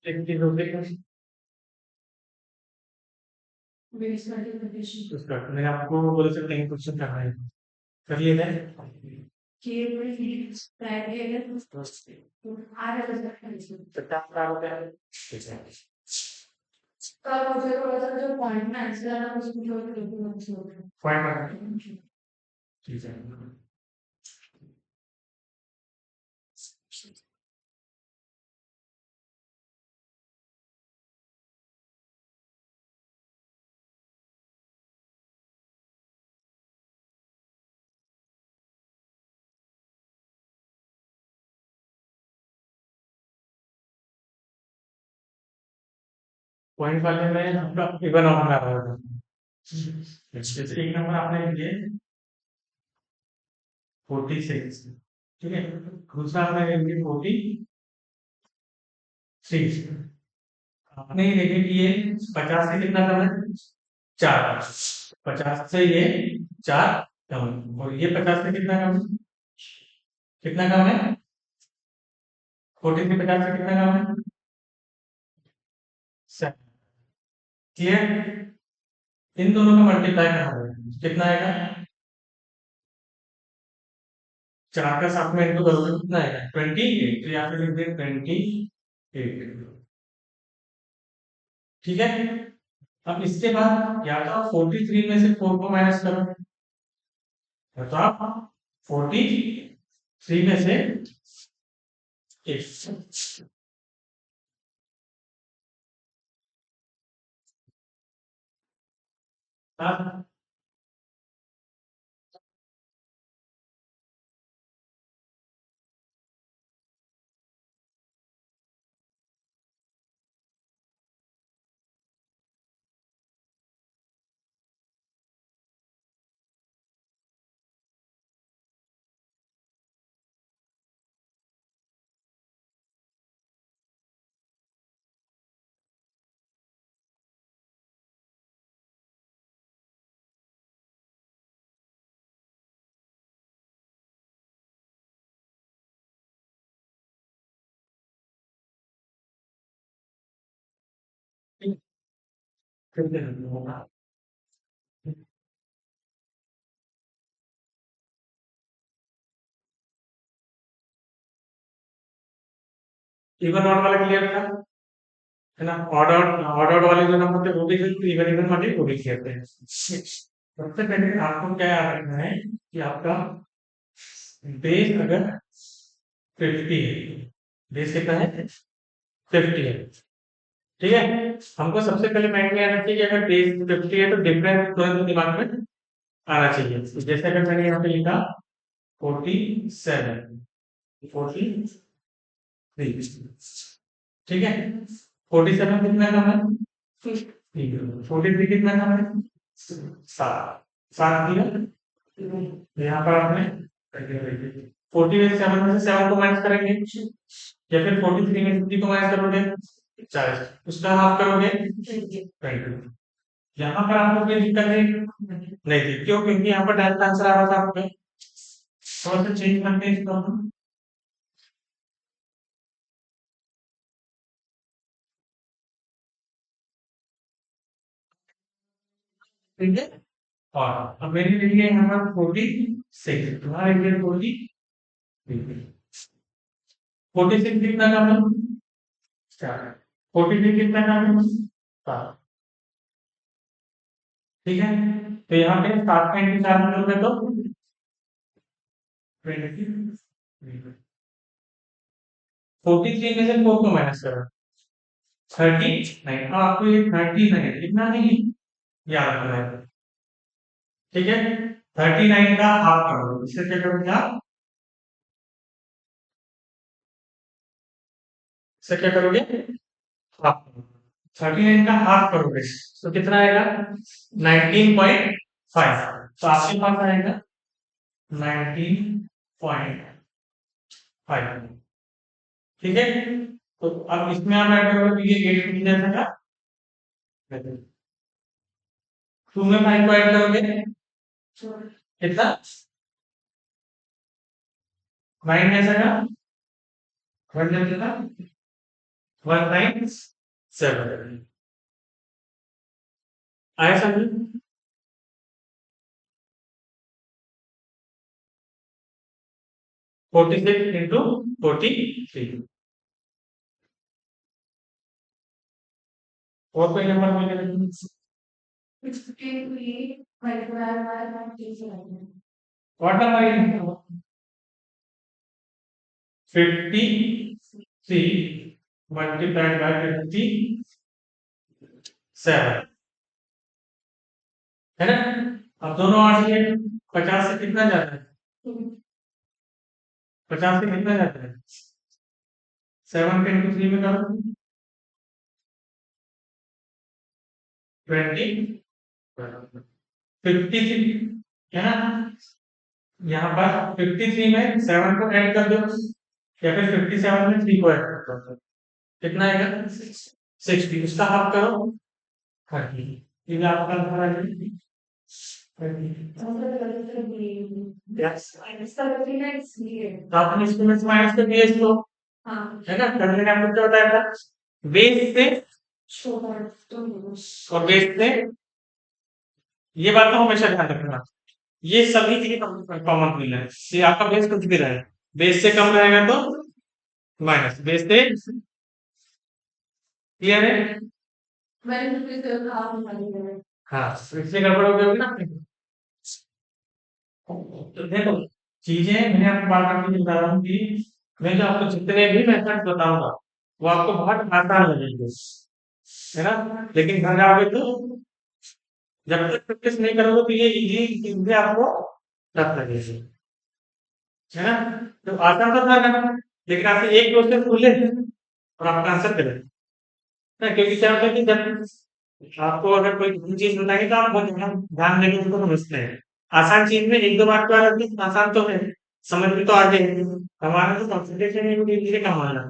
एक चीज होती है उसका मैंने आपको बोला था कहीं क्वेश्चन करना है कर लिए थे पचास का हो गया ठीक है पॉइंट ठीक है पॉइंट वाले में आपका इवन ऑफ में आ रहा था जैसे एक नंबर आपने लिए 46 ठीक है दूसरा आपने लिए 43 आपने ये देखे कि ये 50 से कितना कम है 4 50 से ये 4 कम है और ये 50 से कितना कम है कितना कम है 40 से 50 से कितना कम है 7 क्लियर इन दोनों का मल्टीप्लाई करना है कितना आएगा 4 का साथ में इनको करोगे कितना आएगा 28 तो यहाँ पे लिख दें 28 ठीक है अब इसके बाद या तो आप 43 में से 4 को माइनस करो या तो आप 43 में से 1 हाँ इवन ऑड वाला क्लियर था है ना ऑर्डर ऑर्डर वाले जो नंबर थे वो भी इवन इवन वाले वो भी क्लियर थे सबसे पहले आपको क्या याद रखना है कि आपका बेस अगर 50 है बेस कितना है 50 है ठीक है हमको सबसे पहले माइंड में आना चाहिए कि अगर बेस 50 है तो डिफरेंस तुरंत दिमाग में आना चाहिए तो जैसे अगर मैंने यहाँ पे लिखा 47 43 ठीक है 47 कितना कम है 43 कितना कम है 7 दिया यहाँ पर आपने 47 में से 7 को माइनस करेंगे या फिर 43 में 50 को माइनस करोगे 40 उसका हाफ करोगे 20 यहाँ पर आपको कोई दिक्कत नहीं थी क्यों क्योंकि यहाँ पर डायरेक्ट आंसर आ रहा था आपका थोड़ा सा चेंज करते हैं इसको हम ठीक है और अब मेरे लिए यहाँ पर 46 तुम्हारे लिए 46 कितना कम है 43 कितना कम है 7 ठीक है तो यहाँ पे 7 का इंटू 4 करोगे तो 43 में से 4 को माइनस करो 39 अब आपको ये 39 कितना नहीं याद रखना है ठीक है 39 का हाफ करोगे इससे क्या करोगे आप इससे क्या करोगे हाफ 39 का हाफ करोगे तो कितना आएगा 19.5 तो आपके पास आएगा 19.5 ठीक है तो अब इसमें आप ऐड करोगे तो ये 8 कितने आएगा 2 में 5 को ऐड करोगे कितना 9 में आएगा 1 कितना 197 आया समझ। 46 इंटू 43 और कोई नंबर मिलेगा। 63 व्हाट नंबर है 53 मल्टीप्लाइड बाय 57 है ना। अब दोनों आठ के 50 से कितना जाता है 50 से कितना जाता है 7 के इंटू 3 में करो 20 53 है ना। यहाँ पर 53 में 7 को ऐड कर दो या फिर 57 में 3 को ऐड कर दो कितना आएगा 60 उसका हाफ करो 30 ये भी आपका आंसर आ जाएगा 30 यस तो आपने इसको में से माइनस कर दिया इसको है ना। करने का आपको क्या बताया था बेस से और बेस से ये बात तो हमेशा ध्यान रखना ये सभी के लिए कॉमन मिल है ये आपका बेस कुछ भी रहे बेस से कम रहेगा तो माइनस बेस से क्लियर है। हाँ तो इससे गड़बड़ हो गई ना। तो देखो चीजें मैंने आपको बार बार बता रहा हूँ कि मैं जो आपको जितने भी मेथड बताऊंगा वो आपको बहुत आसान लगेंगे है ना। लेकिन घर जाओगे तो जब तक प्रैक्टिस नहीं करोगे तो ये इजी चीजें आपको टफ लगेगी है ना। तो आसान तो था ना लेकिन आपसे एक क्वेश्चन खुले और आपका आंसर करें ना क्योंकि क्या होता है कि जब आपको अगर कोई नई चीज बताएंगे तो आप बहुत ध्यान देंगे उनको समझते हैं आसान चीज में एक दो बार तो आ जाती है आसान तो है समझ में तो आ जाएगी हमारा तो कंसंट्रेशन है धीरे धीरे कम आना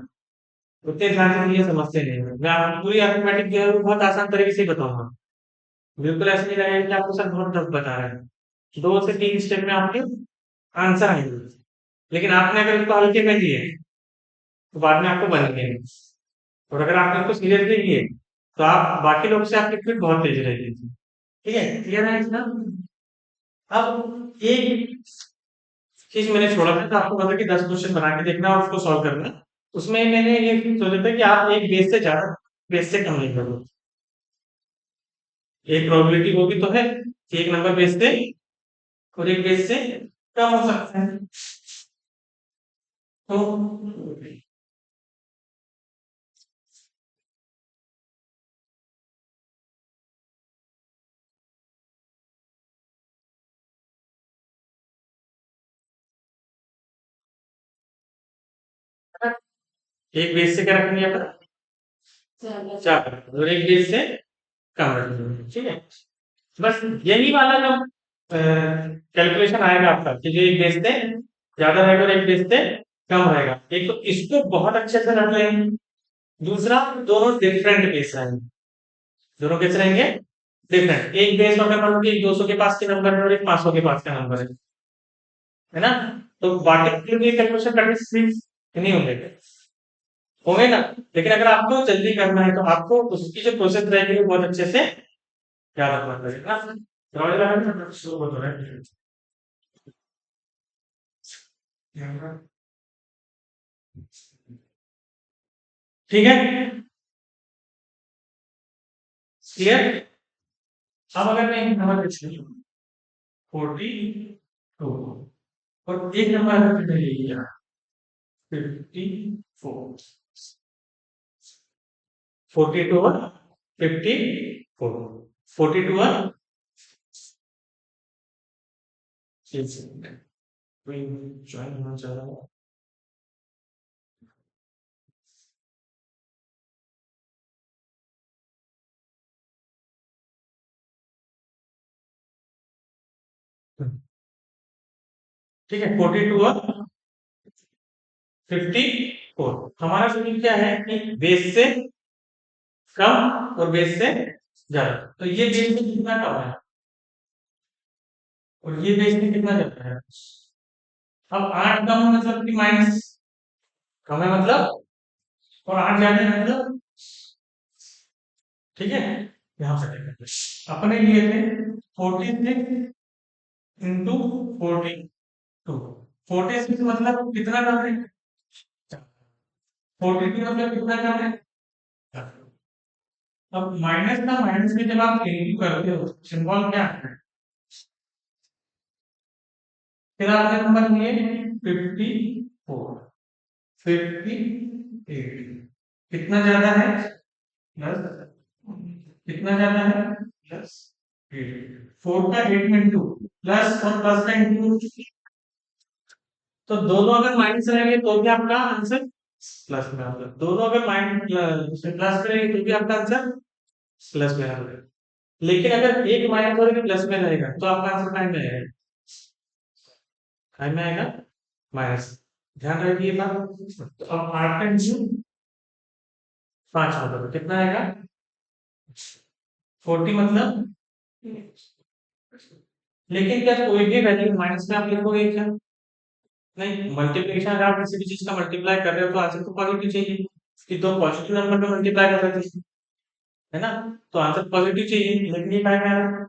उतने ध्यान से ये समझते नहीं हैं। मैं आपको पूरी अर्थमेटिक जो है वो बहुत आसान तरीके से बताऊंगा बिल्कुल ऐसे नहीं लगेगा कि आपको सर बहुत टफ बता रहा है 2 से 3 स्टेप में आपके आंसर आएंगे लेकिन आपने अगर इसको हल्के में लिए तो बाद में आपको बन गए और अगर आपने इसको सीरियसली लिए तो आप बाकी लोग से आपकी स्पीड बहुत तेज रहेगी ठीक है क्लियर है इसका। अब एक चीज मैंने छोड़ा था तो आपको पता कि 10 क्वेश्चन बना के देखना और उसको सॉल्व करना उसमें मैंने ये सोचा था कि आप एक बेस से ज्यादा बेस से कम नहीं करो एक प्रोबेबिलिटी वो भी तो है कि एक नंबर बेस से और एक बेस से कम हो सकता है तो एक बेस से क्या रखेंगे अपन 4 और एक बेस से कम रखेंगे ठीक है। बस यही वाला जो कैलकुलेशन आएगा आपका कि जो एक बेस से ज्यादा रहेगा और एक बेस से कम रहेगा एक तो इसको बहुत अच्छे से रख लेंगे दूसरा दोनों डिफरेंट बेस रहेंगे दोनों कैसे रहेंगे डिफरेंट एक बेस अगर मान लो कि 200 के पास के नंबर है और एक 500 के पास का नंबर है ना। तो बाकी के लिए कैलकुलेशन करने से नहीं होंगे होंगे ना लेकिन अगर आपको जल्दी करना है तो आपको उसकी जो प्रोसेस रहेगी वो बहुत अच्छे से याद रखना पड़ेगा समझ रहा है ना? शुरू हो तो रहा है ठीक है क्लियर। अब अगर मैं एक नंबर पूछ लूं 42 और एक नंबर अगर मैंने ले लिया 54 42 और 54 42 और कोई ज्वाइन होना चाह रहा है ठीक है 42 और 54 हमारा सवाल क्या है कि बेस से कम और बेस से ज्यादा तो ये बेस में कितना कम है और ये बेस में कितना ज्यादा है। अब 8 कम है मतलब कि माइनस कम है मतलब और 8 ज्यादा है मतलब, ठीक है। यहाँ से देखें अपने लिए थे 46 इंटू 42। 46 मतलब कितना कम है, 42 मतलब कितना कम है। अब माइनस ना, माइनस में जब आप इंटू करते हो सिंबल क्या है, फिर आपने नंबर लिए 54, 58, कितना ज्यादा है प्लस, कितना ज्यादा है प्लस 8, 4 का 8 में इंटू, प्लस और प्लस का इंटू, तो दोनों अगर माइनस रहेंगे तो भी आपका आंसर प्लस में आता है, दोनों अगर माइनस प्लस में रहेंगे तो भी आपका आंसर प्लस में आता है। लेकिन अगर एक माइनस और एक प्लस में रहेगा तो आपका आंसर टाइम में आएगा, टाइम में आएगा माइनस, ध्यान रखिए बात। तो अब 8 का इंटू 5 मतलब कितना आएगा 40 मतलब, लेकिन क्या कोई भी वैल्यू माइनस में आप लिखोगे क्या, नहीं, मल्टीप्लिकेशन अगर आप किसी भी चीज का मल्टीप्लाई कर रहे हो तो आंसर तो पॉजिटिव चाहिए, कि दो पॉजिटिव नंबर में मल्टीप्लाई कर रहे थे, है ना, तो आंसर पॉजिटिव चाहिए, लेकिन ये टाइम आ रहा है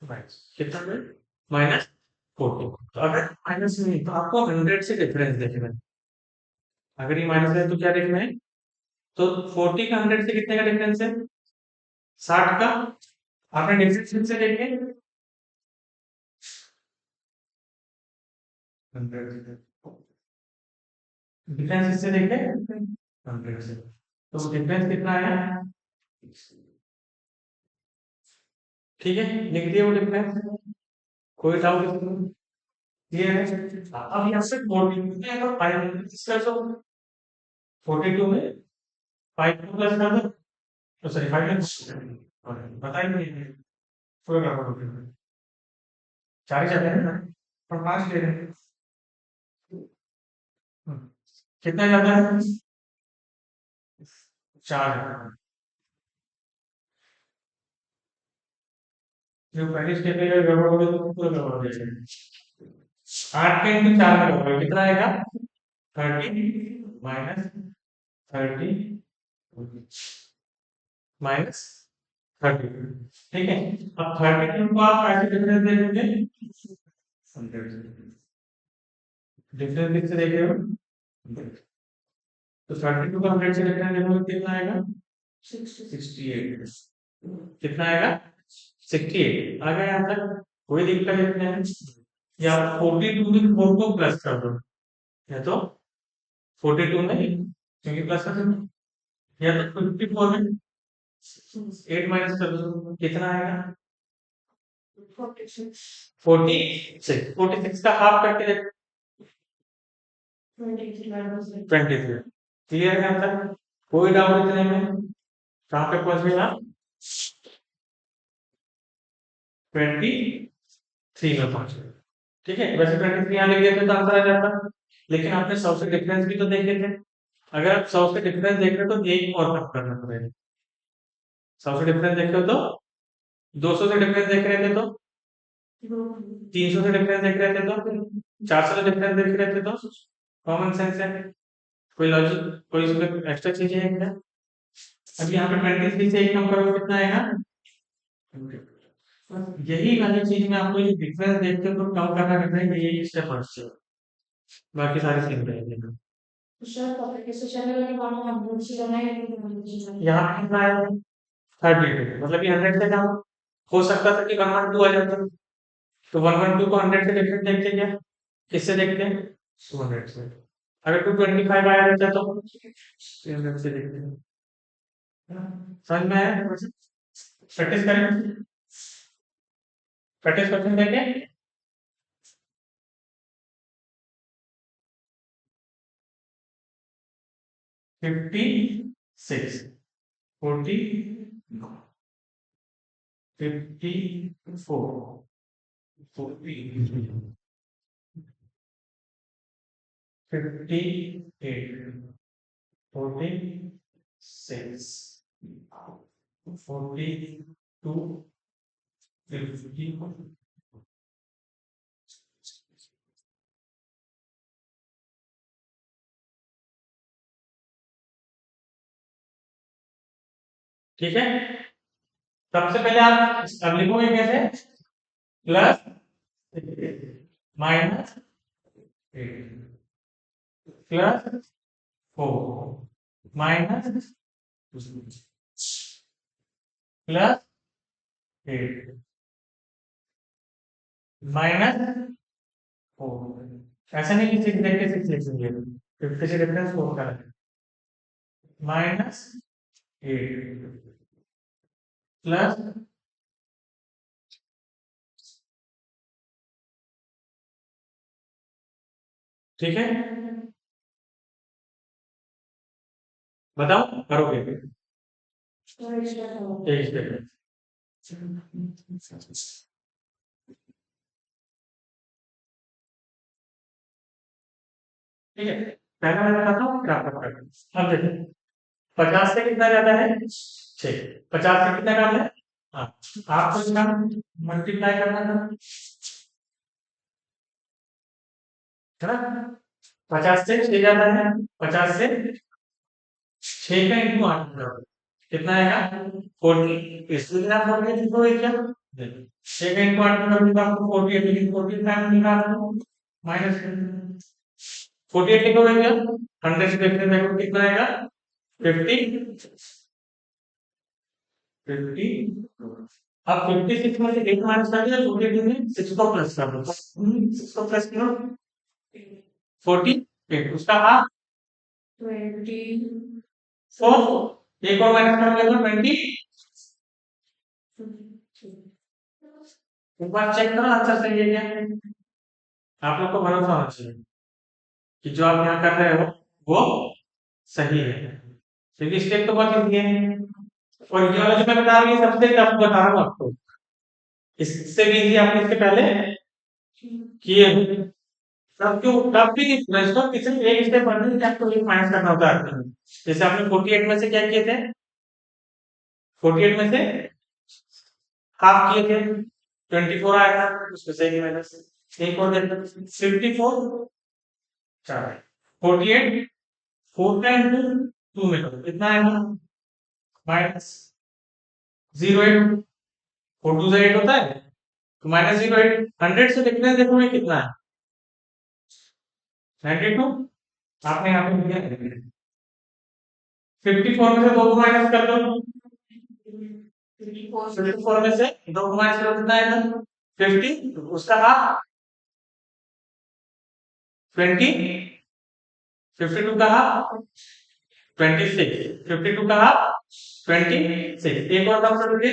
माइनस, कितना है -40। तो अगर माइनस नहीं तो आपको 100 से डिफरेंस देखना है, अगर ये माइनस है तो क्या देखना है, तो 40 का 100 से कितने का डिफरेंस है, 60 का, आपने डिफरेंस से देखे 100 डिफरेंस इससे देखे 100 से, तो डिफरेंस कितना आया, ठीक है, लिख दिया वो डिफरेंस, कोई डाउट इसमें, क्लियर है। अब यहाँ से 42 में अगर 5 इसका जो 42 में 5 को प्लस कर दो, तो सॉरी 5 में बताइए पूरा कर दो, 4 ही जाते हैं ना, और 5 ले रहे हैं। कितना जाता है 4, जो पहले स्टेप में गड़बड़ हो गई तो पूरा गड़बड़ हो जाएगा। 8 का इंटू 4 में गड़बड़ कितना आएगा 30 माइनस 30 माइनस 30, ठीक है। अब 32 को आप ऐसे डिफरेंस दे दोगे, डिफरेंस किससे देखे हो, तो 32 का 100 से डिफरेंस देखोगे कितना आएगा 68, कितना आएगा 68, आ गया यहाँ तक, कोई दिक्कत नहीं है। या 42 में 4 को प्लस कर दो, या तो 42 में क्योंकि प्लस कर दो, या तो 54 में 8 माइनस कर दो, कितना आएगा 46 का हाफ करके 23, क्लियर है यहाँ तक, कोई डाउट इतने में, कहाँ पे पहुंच गए आप 23 में पहुंच गए, ठीक है। वैसे 23 यहाँ लिख देते तो आंसर आ जाता, लेकिन आपने 100 से डिफरेंस भी तो देखे थे, अगर आप 100 से डिफरेंस देख रहे हो तो एक और कम करना पड़ेगा, 100 से डिफरेंस देख रहे हो तो 200 से डिफरेंस देख रहे थे तो 300 से डिफरेंस देख रहे थे तो 400 से डिफरेंस देख रहे थे तो कॉमन सेंस है, कोई लॉजिक, कोई इसमें एक्स्ट्रा चीज है क्या। अब यहाँ पे 23 से एक कम करोगे कितना आएगा, यही वाली चीज में आपको ये डिफरेंस देखते हो तो कम करना करना है, यही स्टेप फर्स्ट है, बाकी सारी सेम रहेंगे। यहाँ पे कितना आया 32, मतलब ये 100 से कम, हो सकता था कि 112 आ जाता, तो 112 को 100 से डिफरेंस देखते क्या, किससे देखते हैं 200 से, अगर 225 आया रहता तो 300 से देखते हैं, समझ में आया, प्रैक्टिस करें, प्रैक्टिस क्वेश्चन देंगे। 56, 40, 54, 40, 58, 46, 42, 50, ठीक है, सबसे पहले आप अब लिखोगे कैसे, plus minus plus 4 minus plus 8 minus 4, ऐसा नहीं कि 6 देख के 6 लिख देंगे, 50 से डिफरेंस 4 का है, माइनस 8 प्लस, ठीक है, बताओ करोगे एक स्टेप, ठीक है, पहला मैं बताता हूँ फिर आपका पढ़ना। अब देखो 50 से कितना जाता है 6, 50 से कितना काम है, हाँ, आपको इसका मल्टीप्लाई करना था, है ना, 50 से 6 जाता है, 50 से 6 का इंटू 8 करोगे कितना आएगा 40, इसलिए आप 48 लिखोगे क्या, 6 का इंटू 8 करोगे तो आपको 48 लेकिन 45 निकाल दो माइनस 48 लिखोगे क्या, 100 से देखने देखो कितना आएगा 50, 50, अब 56 में से 8 माइनस कर दिया, 48 में 6 को प्लस कर दो, 6 को प्लस करो 48, उसका हाफ 24, एक और माइनस करोगे तो 20, एक बार चेक करो आंसर सही है क्या, आप लोग को भरोसा होना चाहिए कि जो आप यहाँ कर रहे हो वो सही है, क्योंकि स्टेप तो बहुत इजी है, और ये वाला जो मैं बता रहा हूँ ये सबसे टफ बता रहा हूँ आपको, इससे भी इजी आपने इसके पहले किए होंगे, तब क्यों तब भी इसको किसी एक स्टेप बढ़ने से आपको एक माइनस करना होता है, जैसे आपने 48 में से क्या किए थे, 48 में से हाफ किए थे 24 आया था, उसमें से एक माइनस, एक और देखो 54, चार 48 4 का इंटू 2 में करो कितना आएगा माइनस 08, 4 2 से 8 होता है तो माइनस 08, 100 से लिखने देखो ये कितना है 92, आपने यहाँ पे लिखा 54 में से 2 को माइनस कर दो, 54 में से 2 को माइनस करो कितना आएगा 50, उसका हाफ 20, 52 का हाफ 26, 52 का हाफ 26, एक और काम करोगे,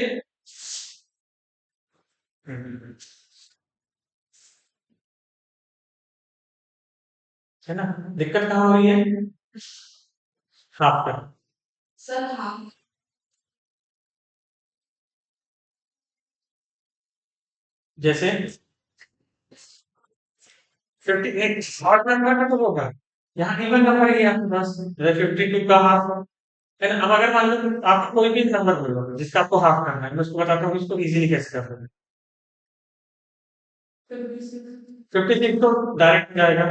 है ना, दिक्कत कहाँ हो रही है, हाफ का, सर हाफ, जैसे 58 शॉर्ट नंबर में तो होगा, यहाँ इवन नंबर ही है आपके पास, जैसे 52 का हाफ है ना, अब अगर मान लो आपको कोई भी नंबर बोलो जिसका आपको हाफ करना है, मैं उसको बताता हूँ इसको इजीली कैसे कर सकते हैं, 56 तो डायरेक्ट जाएगा,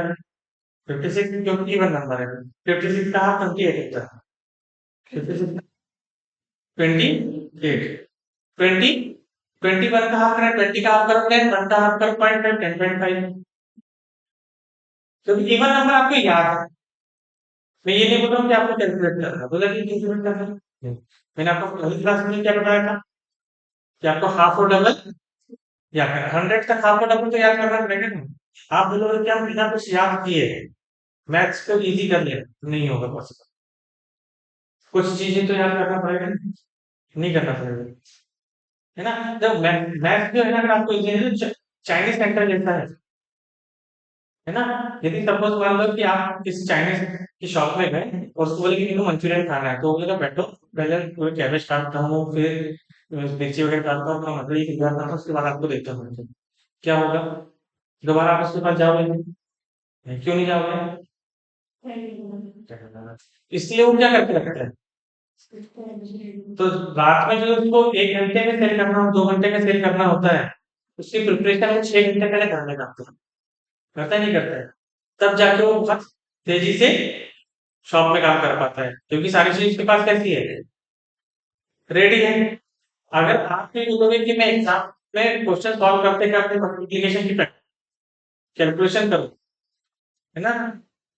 56 क्योंकि इवन नंबर है, 56 का हाफ 28 होता है, 56 28, 20, 21 का हाफ करें, 20 का हाफ करो 10, 1 का हाफ करो 0.5, 10.5, क्योंकि इवन नंबर आपको याद है, मैं ये नहीं बोल रहा हूँ कि आपको कैलकुलेट करना है, बोला कि कैलकुलेट करना है, मैंने आपको पहली क्लास में क्या बताया था कि आपको हाफ और डबल याद करना, 100 तक हाफ और डबल तो याद करना पड़ेगा ना, आप बोलोगे कि हम बिना कुछ याद किए मैथ्स को इजी कर लिया, नहीं होगा पॉसिबल, कुछ चीजें तो याद करना पड़ेगा, नहीं करना पड़ेगा, है ना, जब मैथ्स जो है ना अगर आपको इजी है तो चाइनीज सेंटर जैसा है ना, यदि सपोज मान लो कि आप किसी चाइनीज की शॉप में गए और उसको बोले कि मेरे को मंचूरियन खाना है, तो वो बोलेगा बैठो पहले पूरे कैबेज काटता हूँ फिर मिर्ची वगैरह काटता हूँ अपना मटर तैयार करता हूँ उसके बाद आपको देता हूँ मंचूरियन, क्या होगा, दोबारा आप उसके पास जाओगे नहीं, क्यों नहीं जाओगे, इसलिए वो क्या करके रखते हैं, तो रात में जो उसको 1 घंटे में सेल करना हो 2 घंटे में सेल करना होता है, उसकी प्रिपरेशन वो 6 घंटे पहले करने का करता नहीं करता है, तब जाके वो बहुत तेजी से शॉप में काम कर पाता है, क्योंकि सारी चीज उसके पास कैसी है रेडी है। अगर आप ये बोलोगे कि मैं एग्जाम में क्वेश्चन सॉल्व करते करते मल्टीप्लिकेशन की कैलकुलेशन करूँ, है ना,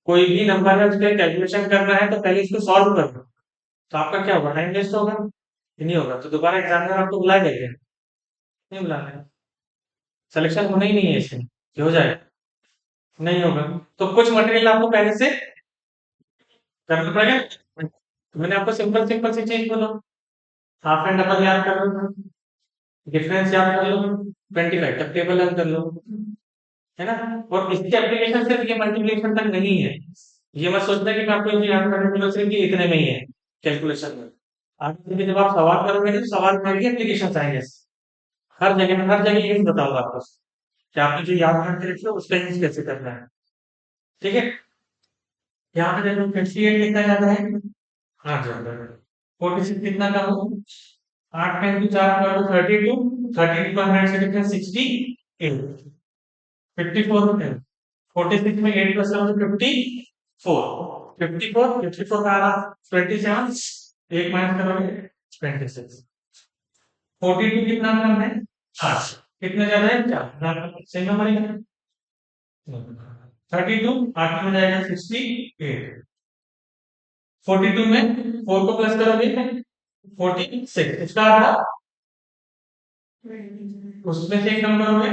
कोई भी नंबर है उसके कैलकुलेशन करना है तो पहले इसको सॉल्व कर लो, तो आपका क्या होगा, टाइम वेस्ट होगा, ये नहीं होगा, तो दोबारा एग्जाम में आपको बुलाएगा क्या? नहीं बुलाना। सिलेक्शन होना ही नहीं है इसमें, ये हो जाएगा, नहीं होगा। तो कुछ मटेरियल आपको पहले से करना पड़ेगा। तो मैंने आपको सिंपल सिंपल सी चीज बोला, हाफ एंड डबल याद कर लो, डिफरेंस याद कर लो, 25 तक टेबल याद कर लो, है ना। और इसकी एप्लीकेशन सिर्फ ये मल्टीप्लिकेशन तक नहीं है, ये मत सोचना कि मैं आपको ये याद करने बोला सिर्फ ये इतने में ही है कैलकुलेशन में। आगे चल के जब आप सवाल करोगे तो सवाल में भी एप्लीकेशन आएंगे, हर जगह ये बताऊंगा आपको कि आपने जो याद करके रखे हो उसका यूज कैसे करना है। ठीक है, यहाँ पे देखो 58 कितना ज्यादा है, 8 ज्यादा है। 46 कितना कम हो, 8 में 4 कर दो 32, 32 को 100 से डिफरेंस 68, 54 है। 46 में 8 प्लस 7 54, 54 का आधा 27, एक माइनस करोगे 26। 42 कितना कम है, 8, कितना ज्यादा है 4, सही नंबर है। 32 8 में जाएगा 68, 42 में 4 को प्लस करोगे 46, इसका आधा उसमें से एक नंबर हो गया।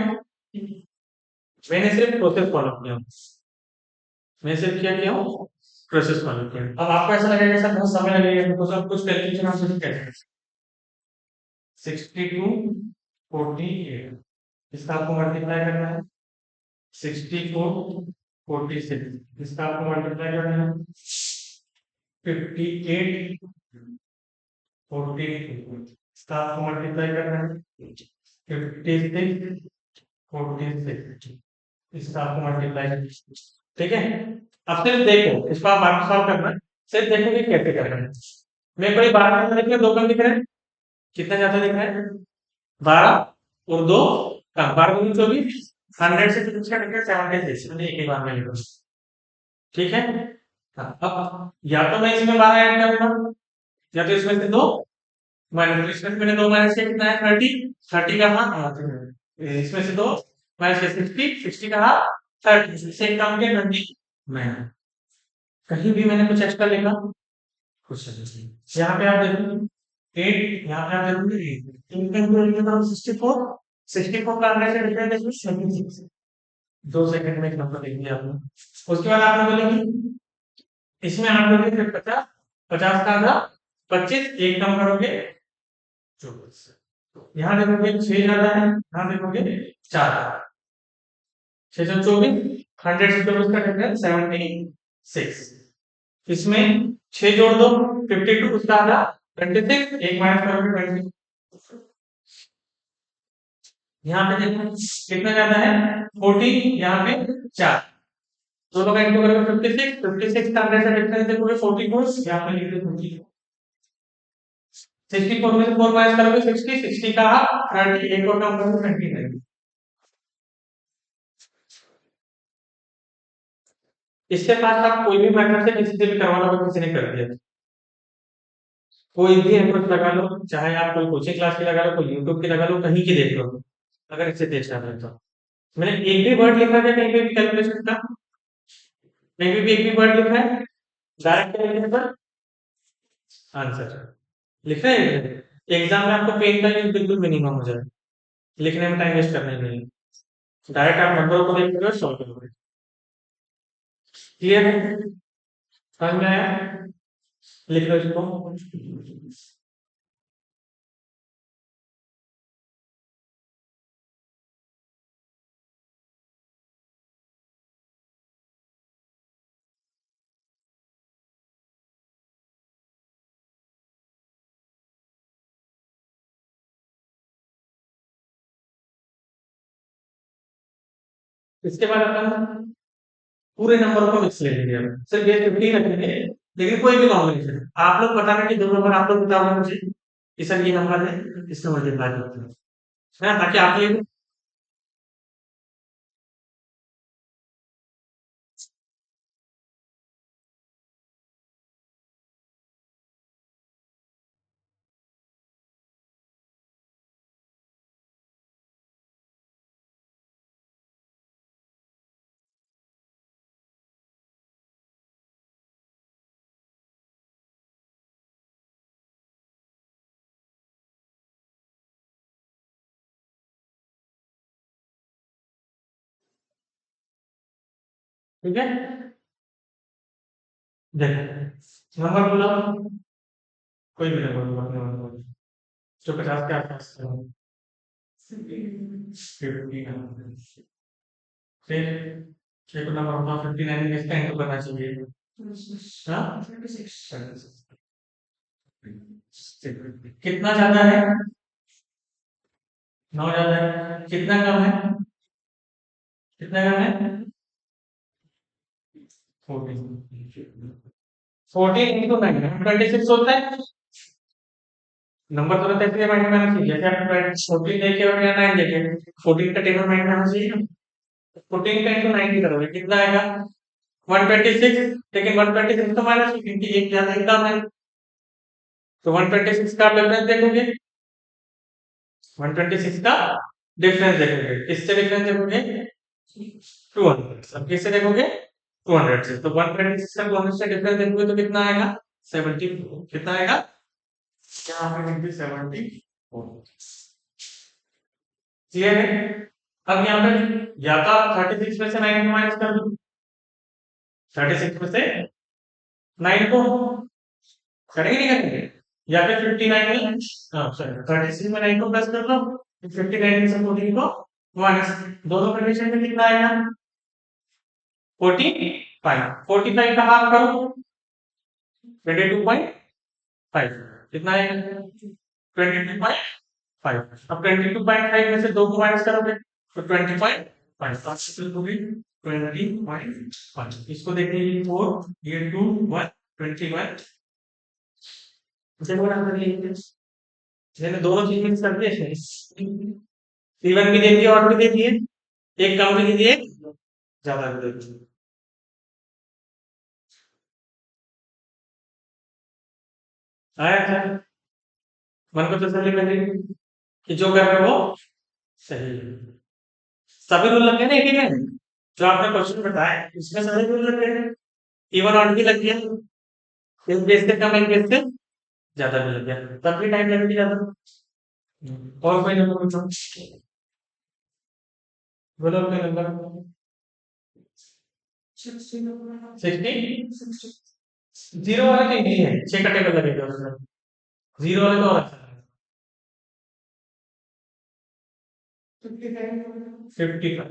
मैंने सिर्फ प्रोसेस फॉलो किया, मैं सिर्फ क्या किया हूँ, प्रोसेस फॉलो किया। अब आपको ऐसा लगेगा सर बहुत समय लगेगा तो सब कुछ कैलकुलेशन आप शुरू करेंगे। 62 48, इसका आपको मल्टीप्लाई करना है, 64 46, इसका आपको मल्टीप्लाई करना है, 58 42, इसका आपको मल्टीप्लाई करना है, 56 46, इसका आपको मल्टीप्लाई करना है। ठीक है, अब सिर्फ देखो, इसको आप बात सॉल्व करना है, सिर्फ देखो कि कैसे करना है। मेरे को ये 12 कितना दिख रहा है, 2 कम दिख रहा है, कितना ज्यादा दिख रहा है, 12 और 2 कम, 12 दूनी 24, 100 से कितना दिख रहा है 76, मैंने एक ही बार में लिखा। ठीक है, हाँ, अब या तो मैं इसमें 12 ऐड करूंगा या तो इसमें से 2 माइनस, इसमें से मैंने 2 माइनस किया कितना है 30, 30 का हाफ, इसमें से 2 माइनस किया 60, 60 का हाफ 30, से एक काम किया 20। मैं कहीं भी मैंने कुछ एक्स्ट्रा लिखा, कुछ नहीं। यहाँ पे आप देखो 8, यहाँ पे आप देखोगे 8, 3 का इंटू 8 मतलब 64, 64 का अंदर से डिफरेंस देखो 76, 2 सेकंड में एक नंबर लिख दिया आपने। उसके बाद आपने बोलेंगे इसमें आप लोगे फिर 50, 50 का आधा 25, एक कम करोगे 24, यहाँ देखोगे 6 ज्यादा है, यहाँ देखोगे 4, 624, 100 से 24 का डिफरेंस 76, इसमें 6 जोड़ दो 52, उसका आधा 26, एक माइनस करोगे 20, यहाँ पे देखो कितना ज्यादा है 40, यहाँ पे 4, दोनों का इंटू करोगे 56, 56 का 100 से डिफरेंस देखोगे 44, यहाँ पे लिख दो 44, 64 में से 4 माइनस करोगे 60, 60 का हाफ 30, एक और कम करोगे 29। इसके पास आप कोई भी मेथड से किसी से भी करवा लो, किसी ने कर दिया, कोई भी एफर्ट लगा लो, चाहे आप कोई कोचिंग क्लास की लगा लो, कोई यूट्यूब की लगा लो, कहीं की देख लो, अगर इससे तेज कर रहे हो तो। मैंने एक भी वर्ड लिखा है कहीं पे भी कैलकुलेशन का, कहीं पे भी एक भी वर्ड लिखा है डायरेक्ट कैलकुलेशन पर आंसर लिखा है। एग्जाम में आपको पेन का यूज बिल्कुल मिनिमम हो जाए, लिखने में टाइम वेस्ट करना ही नहीं, डायरेक्ट आप नंबरों को देख करोगे सॉल्व करोगे। क्लियर है, समझ में आया, लिख लो इसको। इसके बाद अपन पूरे नंबरों को मिक्स ले लेंगे, हम सिर्फ ये 50 रखेंगे, लेकिन कोई भी कॉम्बिनेशन आप लोग बताना कि दो नंबर आप लोग बताओगे मुझे कि सर ये नंबर है, इसका मल्टीप्लाई करते हैं, है ना, ताकि आप ये ठीक है, देखो नंबर बोला, कोई भी नंबर बोला, नंबर जो 50 के आसपास है, 59, फिर एक नंबर होगा 59 में इसका इंटू करना चाहिए, हाँ 36, कितना ज्यादा है, 9 ज्यादा है, कितना कम है, कितना कम है, 14, 14 इंटू 9 26 होता है, नंबर तो रहता है इसलिए माइंड में आना चाहिए, जैसे आप 14 देखे और या 9 देखे, 14 का 10 माइंड में आना चाहिए, 14 का इंटू 9 करोगे कितना आएगा, 126, लेकिन 126 तो माइनस क्योंकि एक ज्यादा ही कम है, तो 126 का आप डिफरेंस देखोगे, 126 का डिफरेंस देखोगे, किससे डिफरेंस देखोगे, 200, अब किससे देखोगे, 200 से, तो 126 का 200 से डिफरेंस देखोगे तो कितना आएगा, 74, कितना आएगा, यहाँ पे लिख दी 74, क्लियर है, अब यहाँ पे या तो आप 36 में से 9 को माइनस कर दो, 36 में से 9 को करेंगे नहीं करेंगे, या फिर 59 में, हाँ सॉरी 36 में 9 को प्लस कर दो, 59 में से 14 को माइनस, दोनों कंडीशन में कितना आएगा, 45, 45 का हाफ करो, 22.5, कितना आएगा, 22.5, अब 22.5 में से 2 को माइनस करोगे तो 20.5, तो आंसर होगी 20.5, इसको देखिए 4, ये 2, 1, 21, देखो ना मैंने दोनों चीज मिक्स कर दिए, C1 भी दे दिए और भी दे दिए, एक कम भी दे दिए, ज्यादा भी दे दिए, आया था, मन को तसल्ली मिल रही कि जो कर रहे हो वो सही है, सभी रूल लग गए ना एक ही में, जो आपने क्वेश्चन बताया उसमें सभी रूल लग गए, इवन ऑड भी लग गया, एक बेस से कम एक बेस से ज्यादा भी लग गया, तब भी टाइम लगेगी ज्यादा, और कोई नंबर पूछो, बोलो कोई नंबर, 60, जीरो वाले तो इजी है, 6 का टेबल लगेगा उसमें, जीरो वाले तो और अच्छा है, 55,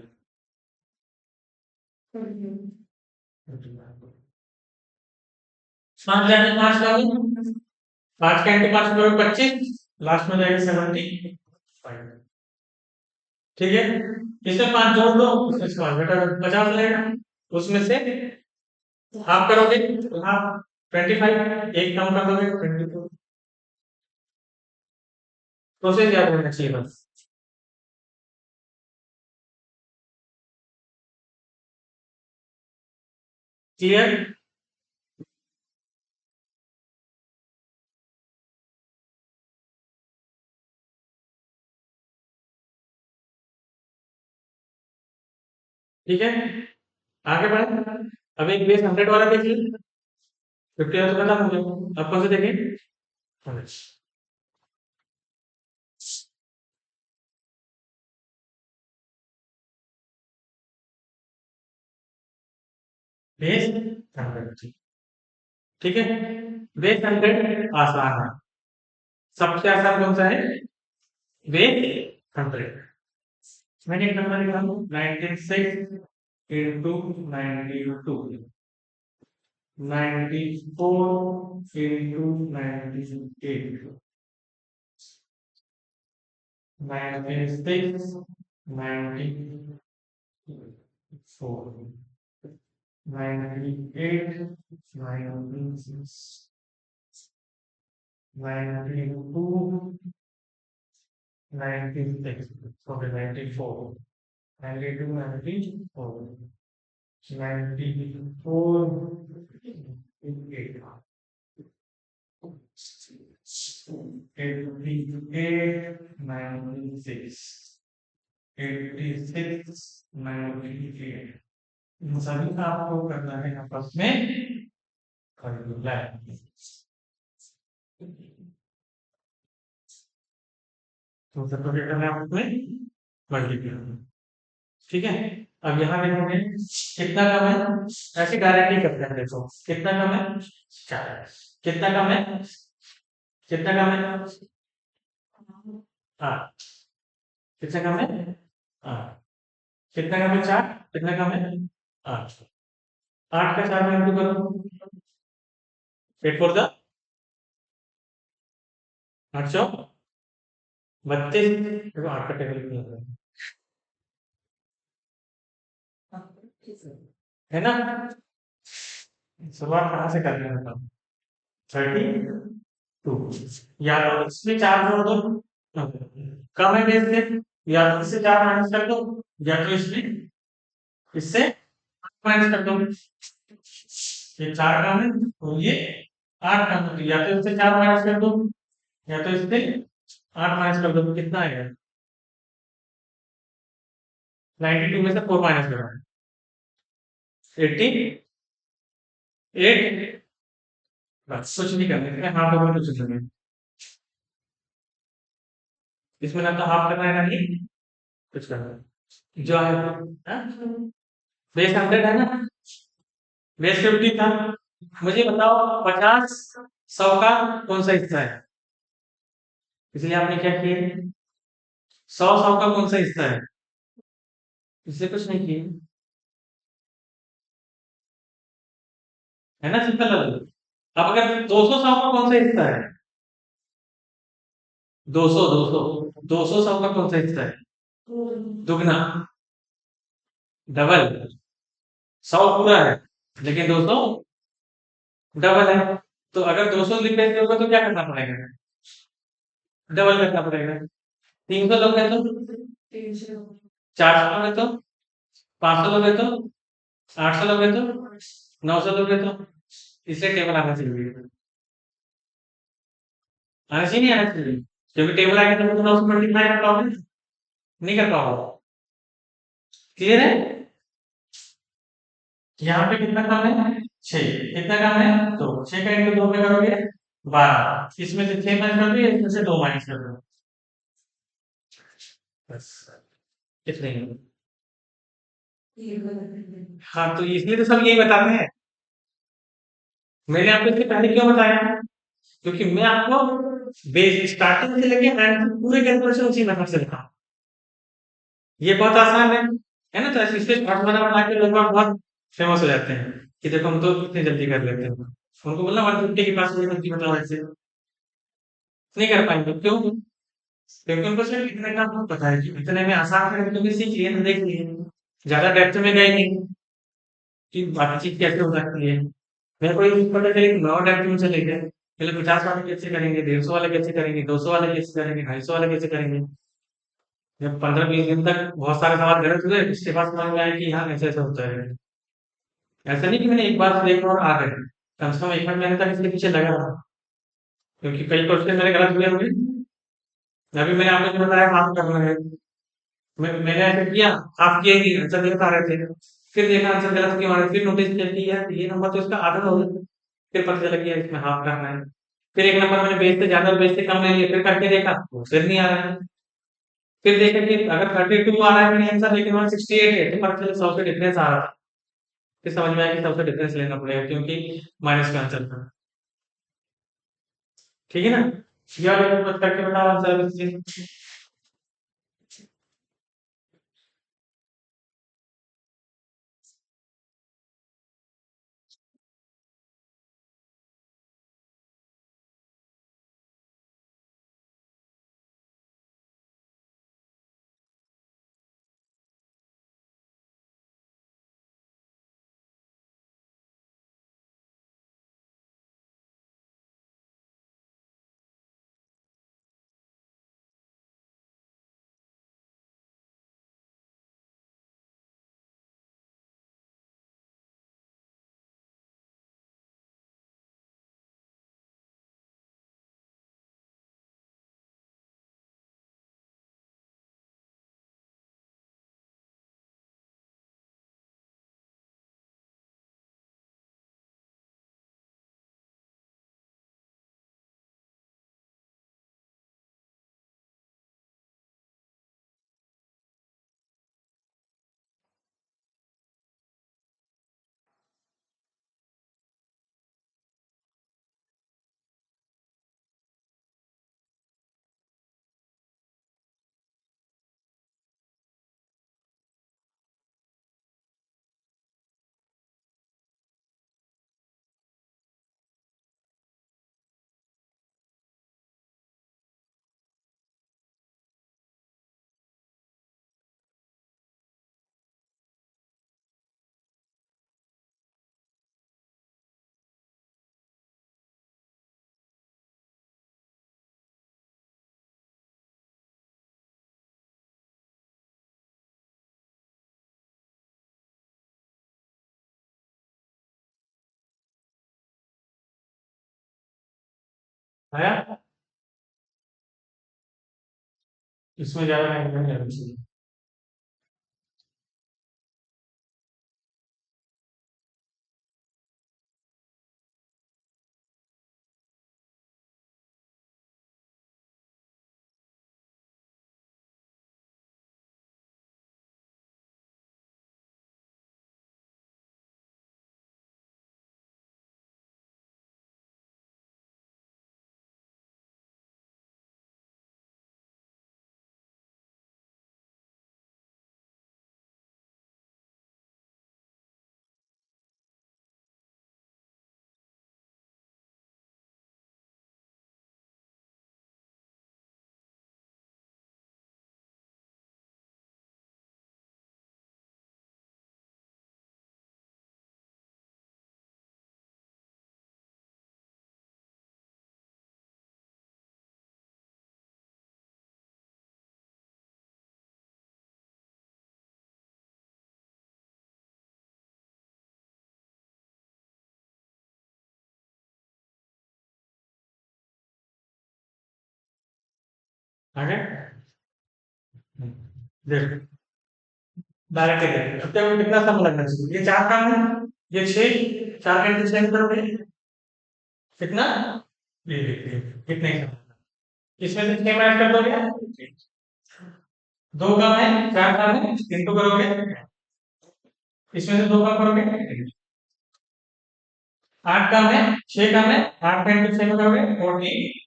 5 जाने 5 करोगे, 5 का इंटू 5 करोगे 25, लास्ट में जाएगा 75, ठीक है, इसमें 5 जोड़ दो, उसमें से 5 घटा दो, 50 रहेगा, उसमें से हाफ करोगे तो हाफ 25, एक कम कर दोगे 22, प्रोसेस याद रहना चाहिए बस, क्लियर, ठीक है, आगे बढ़े, अब एक बेस 100 वाला देख लीजिए, 50 वाला तो खत्म हो गया, अब कौन से देखें, 100, बेस 100, ठीक है, बेस 100 आसान है, सबसे आसान कौन सा है, बेस 100, मैंने एक नंबर लिखा 96 इंटू 92, 94 इंटू 98, 96, 94, 98, 96, 92, 96, okay 94, 92, 94, 94, 88, 88, 96, 86, 98, इन सभी का आपको करना है आपस में मल्टीप्लाई, तो सबको क्या करना है आपस में मल्टीप्लाई, ठीक है, अब यहाँ देखोगे कितना कम है, ऐसे डायरेक्ट ही करते हैं, देखो कितना कम है, 4, कितना कम है, कितना कम है, 8, कितना कम है, 8, कितना कम है, 4, कितना कम है, 8, 8 का 4 में इंटू करो, 8 फोर द 832, देखो 8 का टेबल क्यों है है ना। शुरुआत कहाँ से करनी है बताओ, 32, या तो इसमें 4 जोड़ दो, कम है बेस से, या तो इससे 4 माइनस कर दो, या तो इसमें इससे माइनस कर दो, ये 4 कम है और ये 8 कम है, या तो इससे 4 माइनस कर दो, या तो इससे 8 माइनस कर दो, तो कितना आएगा, 92 में से 4 माइनस करो, 88, बस कुछ नहीं करने का, हाफ ओवर कुछ नहीं करना। इसमें ना तो हाफ करना है ना ही कुछ करना है, जो है बेस 100 है ना, बेस 50 था, मुझे बताओ 50 100 का कौन सा हिस्सा है, इसलिए आपने क्या किया, 100 का कौन सा हिस्सा है, इससे कुछ नहीं किया, है ना, सिंपल लगा। अब अगर 200 100 का कौन सा हिस्सा है, 200 200 200 100 का कौन सा हिस्सा है, दुगना, डबल, 100 पूरा है लेकिन 200 डबल है, तो अगर 200 लिख देते होगा तो क्या करना पड़ेगा, डबल करना पड़ेगा, 300 लोग हैं तो 400 लोग हैं तो 500 लोग हैं तो 800 लोग हैं तो 900 लोग हैं तो, इसलिए टेबल आना चाहिए, आना चाहिए नहीं आना चाहिए, क्योंकि टेबल आएगा तो 900 मल्टीप्लाई कर पाओगे, नहीं कर पाओगे, क्लियर है। यहाँ पे कितना कम है, 6, कितना कम है, तो 6 का इंटू 2 में करोगे 12, इसमें से 6 माइनस कर दो, इसमें से 2 माइनस कर दो, बस इतना ही। हाँ तो इसलिए तो सब यही बताते हैं, मैंने आपको इसके पहले क्यों बताया, क्योंकि मैं आपको बेस स्टार्टिंग से लेके एंड तक पूरे कैलकुलेशन उसी मेथड से बताऊं, ये बहुत आसान है ना, तो ऐसे इसलिए शॉर्ट बना बना के लोग बाग बहुत फेमस हो जाते हैं कि देखो हम तो कितनी जल्दी कर लेते हैं, उनको बोलना 150 के पास मुझे बताओ ऐसे, नहीं कर पाएंगे, क्यों, क्योंकि उनको सिर्फ इतने का बहुत पता है कि इतने में आसान है, क्योंकि सीख लिए ना, देख लिए, ज्यादा डेप्थ में गए नहीं कि बातचीत कैसे हो सकती है, मेरे को ये पता चले कि 9 डेप्थ में चले गए, पहले 50 वाले कैसे करेंगे, 150 वाले कैसे करेंगे, 200 वाले कैसे करेंगे, 250 वाले कैसे करेंगे, जब 15-20 दिन तक बहुत सारे सवाल गलत हुए उसके बाद समझ में आया कि हाँ ऐसे ऐसे होता है, ऐसा नहीं कि मैंने एक बार देखा और आ गए, कम से कम 1 महीने तक इसके पीछे लगा रहा, क्योंकि कई क्वेश्चन मेरे गलत हुए होंगे, अभी मैंने आपको जो बताया हाफ करना है, मैंने ऐसा किया, आप किए नहीं, आंसर नहीं बता रहे थे, फिर देखा आंसर गलत क्यों आ रहा है, फिर नोटिस किया कि यार ये नंबर तो इसका आधा हो गया, फिर पता चला कि यार इसमें हाफ करना है, फिर एक नंबर मैंने बेस से ज्यादा और बेस से कम ले लिया, फिर करके देखा वो फिर नहीं आ रहा है, फिर देखा कि अगर 32 आ रहा है मेरी आंसर लेकिन वहाँ 68 है, तो पता चला 100 से डिफरेंस आ रहा था, फिर समझ में आया कि 100 से डिफरेंस लेना पड़ेगा क्योंकि माइनस का आंसर था, ठीक है ना, यार करके बताओ आंसर। आया? इसमें ज्यादा टाइम नहीं लगना चाहिए। आगे देख, डायरेक्ट देख, अब तक कितना समय लगना चाहिए? ये चार काम है, ये छह, 4 घंटे 6 करोगे कितना? ये देखिए कितने समय, इसमें से 6 मिनट कर दोगे, दो काम है, 4 काम है, 3 तो करोगे, इसमें से 2 काम करोगे, 8 काम है, 6 काम है, 8 घंटे 6 में करोगे 48,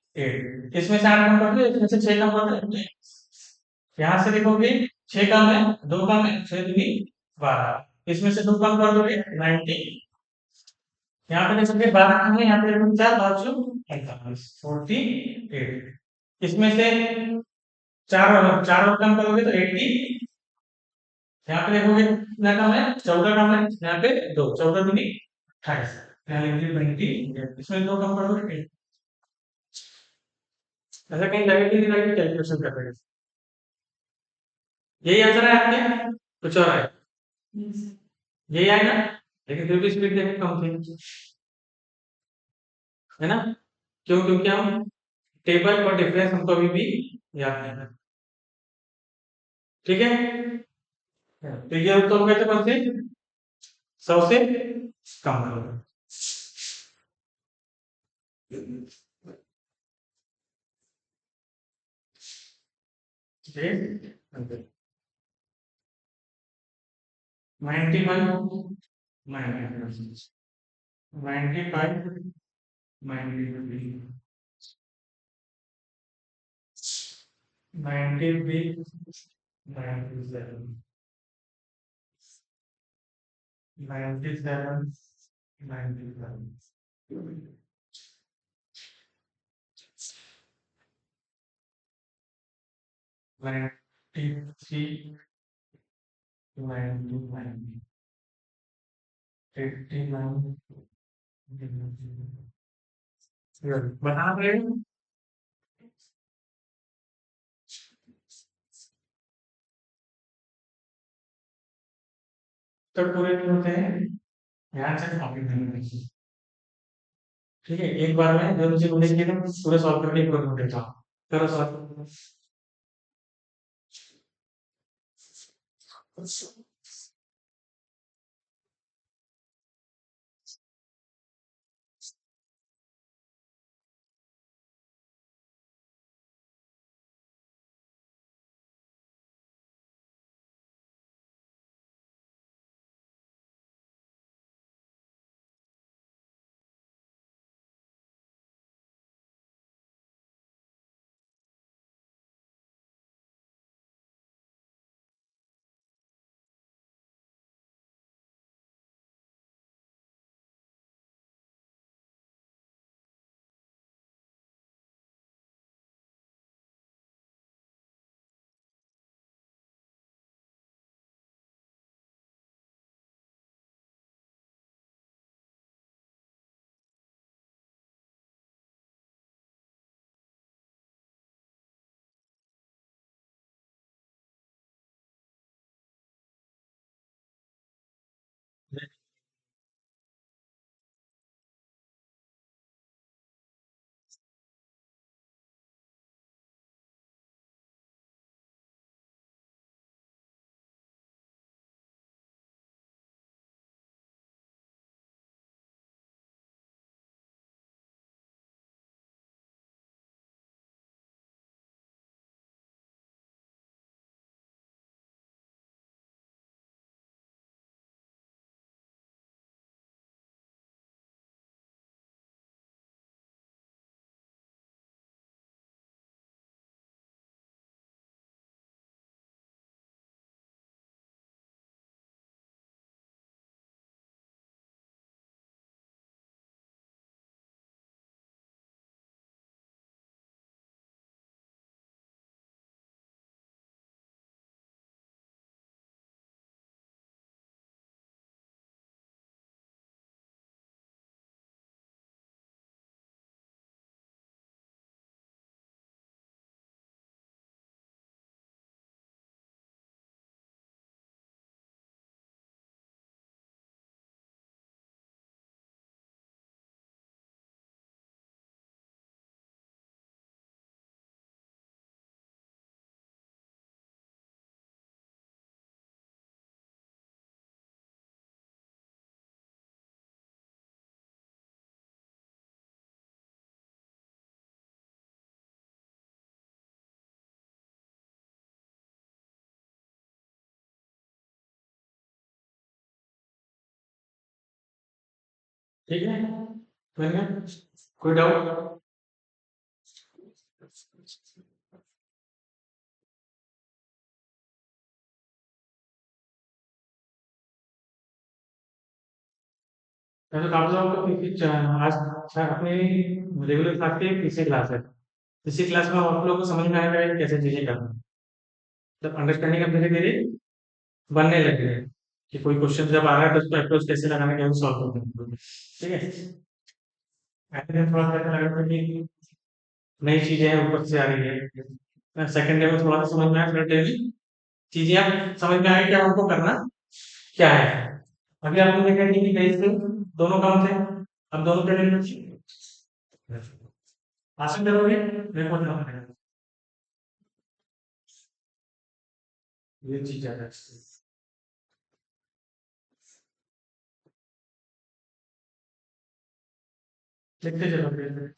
इसमें से 8 काम करोगे, इसमें से 6 काम करोगे, यहाँ से देखोगे 6 काम है, 2 काम है, 6 दूनी 12, इसमें से 2 काम कर दोगे 90, यहाँ पे देख सकते 12 काम है, यहाँ पे देखो 4 5 48, इसमें से चार चार और काम करोगे तो 80, यहाँ पे देखोगे कितना काम है, 14 काम है, यहाँ पे 2, 14 दूनी 28, यहाँ लिख दिया 20, इसमें 2 काम करोगे, ऐसा कहीं लगे कि नहीं लगे कैलकुलेशन कर रहे हैं? यही आंसर है आपके, कुछ और है? यही आएगा, लेकिन फिर भी स्पीड देखो कम थी, है ना? क्यों? क्योंकि हम टेबल और डिफरेंस हमको अभी भी याद नहीं है। ठीक है, तो ये उत्तर हो गए थे कौन से? 100 से कम करो। ठीक, 91, 95, 93, 93, 97, 97, 97, 93, 99, 89, बता रहे हो? तो पूरे नहीं होते हैं, ध्यान से कॉपी करना है। ठीक है, एक बार में जो मुझे मिलेंगे ना पूरे सॉल्व करके एक बार में देता हूँ, करो सॉल्व। ठीक है, बन गया? कोई डाउट? तो आप लोगों को आज अपनी रेगुलर क्लास की तीसरी क्लास है। तीसरी क्लास में आप लोगों को समझ में आएगा कि कैसे चीजें करना है। जब अंडरस्टैंडिंग अब धीरे धीरे बनने लगे है कि कोई क्वेश्चन जब आ रहा है तो उसको अप्रोच कैसे लगाना है, कैसे सॉल्व करना है। ठीक है, ऐसे दिन थोड़ा सा ऐसा लगा था कि नई चीजें हैं ऊपर से आ रही है। सेकंड डे में थोड़ा सा समझ में आया, थर्ड डे में चीजें अब समझ में आई कि अब हमको करना क्या है। अभी आपको देखा कि कहीं से दोनों काम थे, अब दोनों के लिए हासिल करोगे, मेरे को बताना पड़ेगा। ये चीज ज्यादा अच्छी है। लिखते चलो फिर।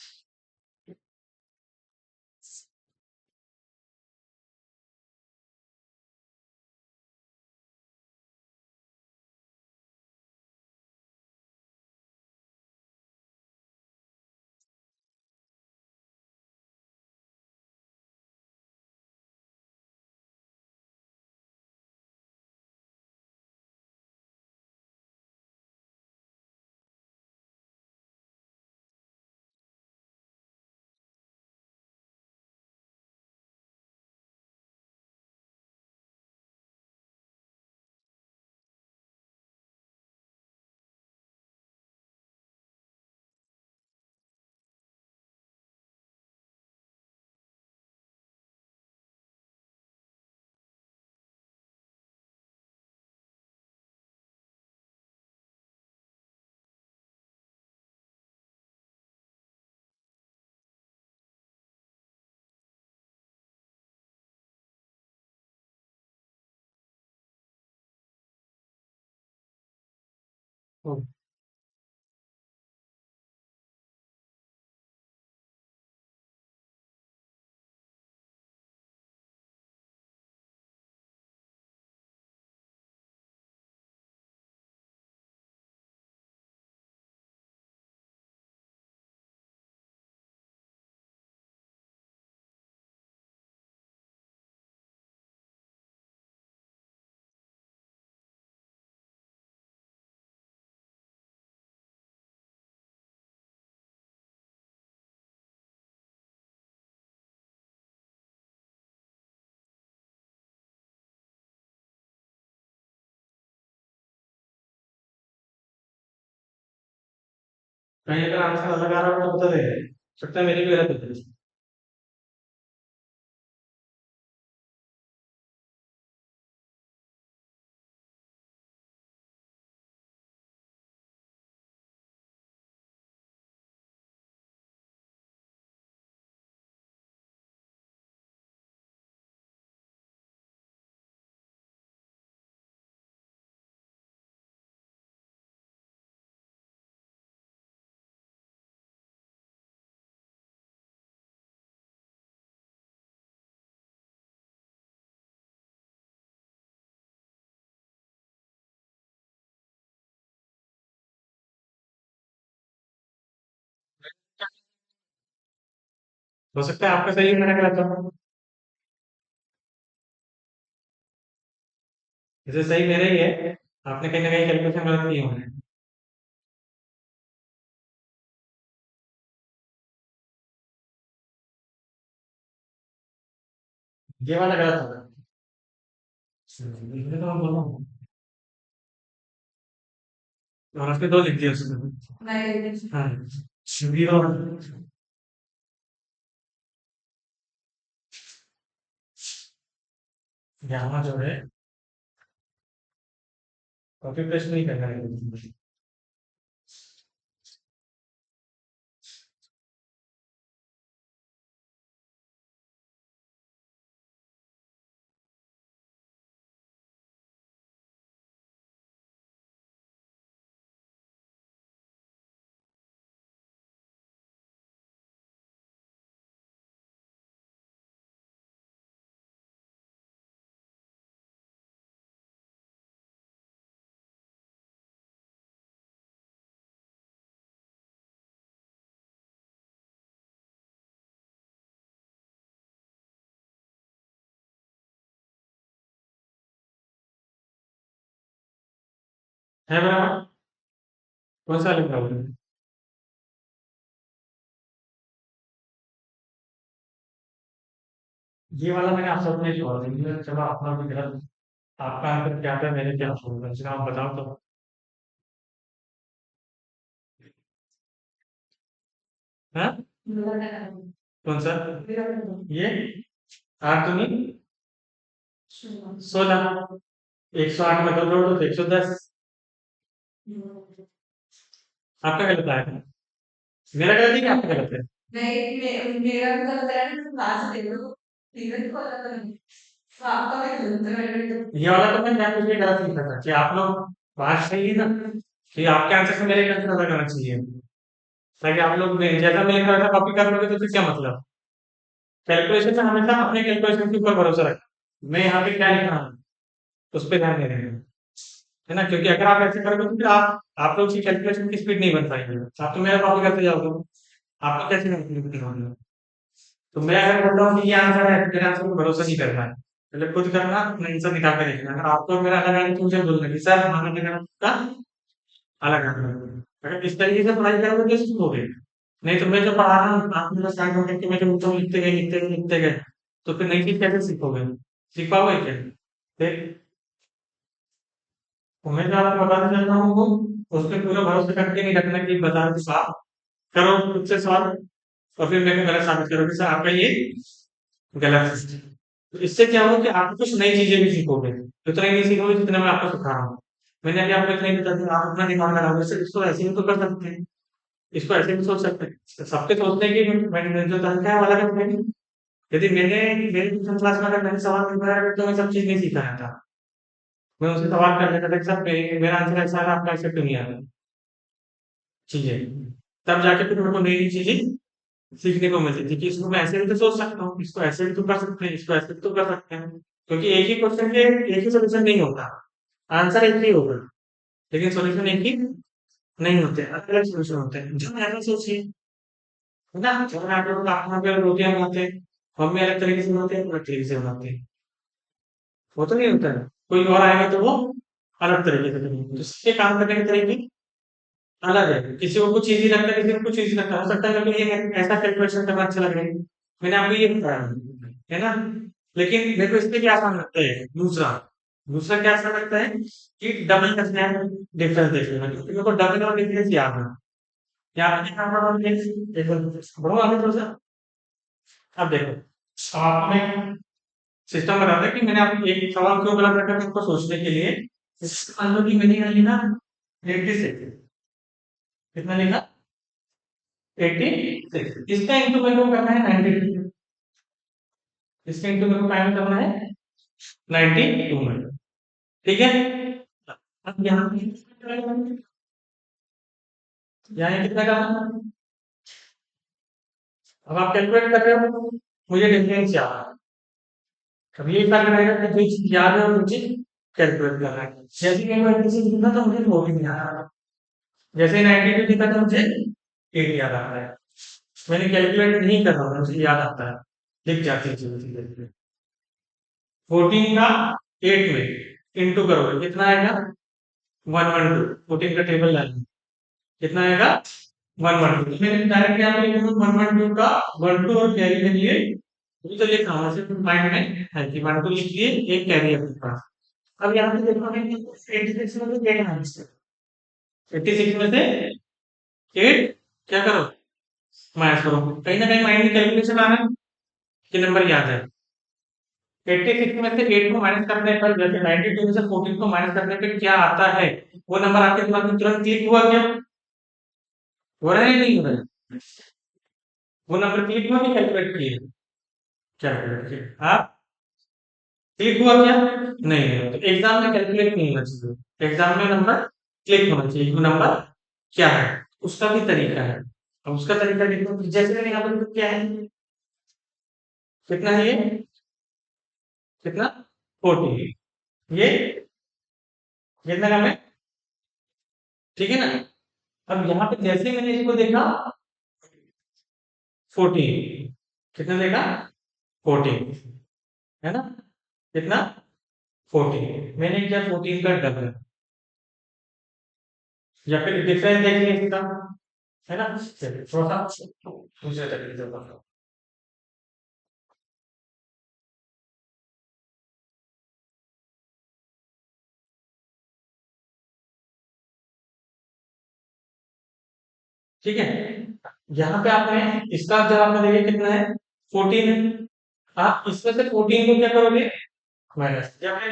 हो कहीं अगर आंसर अलग आ रहा हो तो बता देगा, सकता है मेरी भी गलत हो जाए। हो सकता है आपका सही है, मेरा गलत हो। इसे सही मेरा ही है, आपने कहीं ना कहीं कैलकुलेशन गलत किए होंगे। ये वाला गलत होगा। ये तो मैं बोल रहा हूँ। और उसके दो लिख दिए उसने। हाँ, जीरो। यहाँ जो है कॉपी पेस्ट नहीं करना है। है बराबर? कौन सा लिखा हुआ है? ये वाला मैंने आपसे अपने छोड़ दिया, चलो अपना भी गलत। आपका आंसर क्या था, मैंने क्या छोड़ा, इसका आप बताओ तो। हाँ, कौन सा? ये आठ दूनी 16। 108 में दो जोड़ दो तो 110। आपका गलत आया था। मेरा गलत है कि आपका गलत है? मेरा भी गलत है ना, क्लास दे दो। ठीक है, तो गलत है। तो आपका भी गलत है। ये वाला तो मैं जानबूझ के गलत लिखा था कि आप लोग बात सही है ना, कि आपके आंसर से मेरे आंसर अलग आना चाहिए, ताकि आप लोग जैसा मैं लिख रहा था कॉपी कर लोगे तो फिर क्या मतलब। कैलकुलेशन में हमेशा अपने कैलकुलेशन के ऊपर भरोसा रखें। मैं यहाँ पे क्या लिख रहा हूँ उस पर ध्यान दे रहे हैं, है ना, क्योंकि अगर आप ऐसे करोगे तो फिर आप लोग की कैलकुलेशन की स्पीड नहीं बन पाएगी। आप तो मेरा कॉपी करते जाओगे, आपको कैसे कैलकुलेट करोगे? तो मैं अगर बोल रहा हूँ कि ये आंसर है तो मेरे आंसर पर भरोसा नहीं करना है, पहले खुद करना, अपना आंसर निकाल के देखना। अगर आपको मेरा अलग आंसर, मुझे बोलना कि सर हमारा का अलग आंसर। अगर इस तरीके से पढ़ाई करोगे तो सीखोगे। नहीं तो मैं जो पढ़ा रहा हूँ आप मेरा स्टार्ट हो करके मैं जो बोलता हूँ लिखते गए लिखते गए लिखते गए, तो फिर नई चीज कैसे सीखोगे? सीख पाओगे क्या? फिर तो मैं जो आपको बताने चल रहा हूँ वो उस पर पूरा भरोसा करके नहीं रखना कि बता के साफ करो खुद से सवाल, और फिर मेरे को गलत साबित करो कि सर आपका ये गलत है। तो इससे क्या होगा कि आप कुछ नई चीजें भी सीखोगे, उतना ही नहीं सीखोगे जितना मैं आपको सिखा रहा हूँ। मैंने अभी आपको इतना ही बता दिया, आप अपना दिमाग लगाओगे, सर इसको ऐसे भी तो कर सकते हैं, इसको ऐसे भी सोच सकते हैं। सबके सोचने की मैंने जो तरीका है वो अलग है। यदि मैंने मेरी ट्यूशन क्लास में अगर मैंने सवाल करवाया तो मैं सब चीज नहीं सिखाया था। मैं उनसे सवाल कर लेता था कि सर मेरा आंसर ऐसा है, आपका ऐसे क्यों नहीं आ रहा? चीजें तब जाके फिर मेरे को नई नई चीजें सीखने को मिलती थी कि इसको मैं ऐसे भी तो सोच सकता हूँ, इसको ऐसे भी तो कर सकते हैं, इसको ऐसे भी तो कर सकते हैं। क्योंकि एक ही क्वेश्चन के एक ही सोल्यूशन नहीं होता, आंसर एक ही होगा, लेकिन सोल्यूशन एक ही नहीं होते, अलग अलग सोल्यूशन होते हैं। जो ऐसा सोचिए, है ना, जब आप लोग वहाँ पे रोटियां बनाते हैं, मम्मी अलग तरीके से बनाते हैं, अलग तरीके से बनाते हैं, वो तो नहीं होता है। कोई और आएगा तो वो अलग तरीके से करेंगे, तो सबके काम करने के तरीके अलग है। किसी को कुछ इजी लगता है, किसी को कुछ इजी लगता है, हो सकता है क्योंकि ये ऐसा कैलकुलेशन करना अच्छा लग रहा है, मैंने आपको ये बताया, है ना। लेकिन मेरे को इससे क्या आसान लगता है, दूसरा दूसरा क्या आसान लगता है कि डबल करना है, डिफरेंस देख लेना, क्योंकि मेरे को डबल और डिफरेंस याद है। यहाँ पे देखना पड़ा मुझे, देखो बढ़ो आगे थोड़ा सा। अब देखो, आपको मैं सिस्टम बता था कि मैंने आपको एक सवाल क्यों गलत रखा था उसको सोचने के लिए। मान लो कि मैंने यहाँ लिखा 86, कितना लिखा? 86। इसका इंटू मेरे को करना है 92, इसका इंटू मेरे को फाइनल करना है 92 में, ठीक है। अब यहाँ यहाँ ये कितना करना है? अब आप कैलकुलेट कर रहे हो, मुझे डिफरेंस याद है। अब ये फर्क रहेगा कि जो चीज याद है और जो चीज कैलकुलेट कर रहा है। जैसे कि मैं किसी लिखा था मुझे वो भी नहीं आ रहा, जैसे 92 लिखा था मुझे 80 याद आ रहा है। मैंने कैलकुलेट नहीं कर रहा था, मुझे याद आता है, लिख जाती है चीजें। 14 का 8 में इंटू करोगे कितना आएगा? 112। 14 का टेबल लाइन कितना आएगा? 112। मैंने डायरेक्ट यहाँ पे लिखा 112 का 12 और कैरी के लिए अभी तो लिख रहा हूँ, सिर्फ माइंड में है कि 12 लिख लिए, एक कैरी है अपने पास। अब यहाँ पे देखो हमें 86 में से 8 माइनस करो, 86 में से 8 क्या करो? माइनस करो। कहीं ना कहीं माइंड में कैलकुलेशन आ रहा है कि नंबर याद है। 86 में से 8 को माइनस करने पर, जैसे 92 में से 14 को माइनस करने पे क्या आता है, वो नंबर आपके दिमाग में तुरंत क्लिक हुआ क्या? हो रहा है या नहीं हो रहा है? वो नंबर क्लिक हुआ कि कैलकुलेट किए? कैलकुलेट किए। आप क्लिक हुआ क्या? नहीं है, तो एग्जाम में कैलकुलेट नहीं होना चाहिए, एग्जाम में नंबर क्लिक होना चाहिए। वो नंबर क्या है, उसका भी तरीका है। अब उसका तरीका देखो, जैसे मैंने यहाँ पर क्या है, कितना है ये, कितना? 40। ये कितना कम है, ठीक है ना। अब यहाँ पे जैसे मैंने इसको देखा 14, कितना देखा? 14, है ना, कितना? 14। मैंने किया 14 का डबल, या फिर डिफरेंस देखिए इसका, है ना? चलिए थोड़ा सा दूसरे तरीके से बताओ। ठीक है, यहाँ पे आपने इसका जवाब में देखिए कितना है, 14 है। आप इसमें से 14 को क्या करोगे, माइनस, या फिर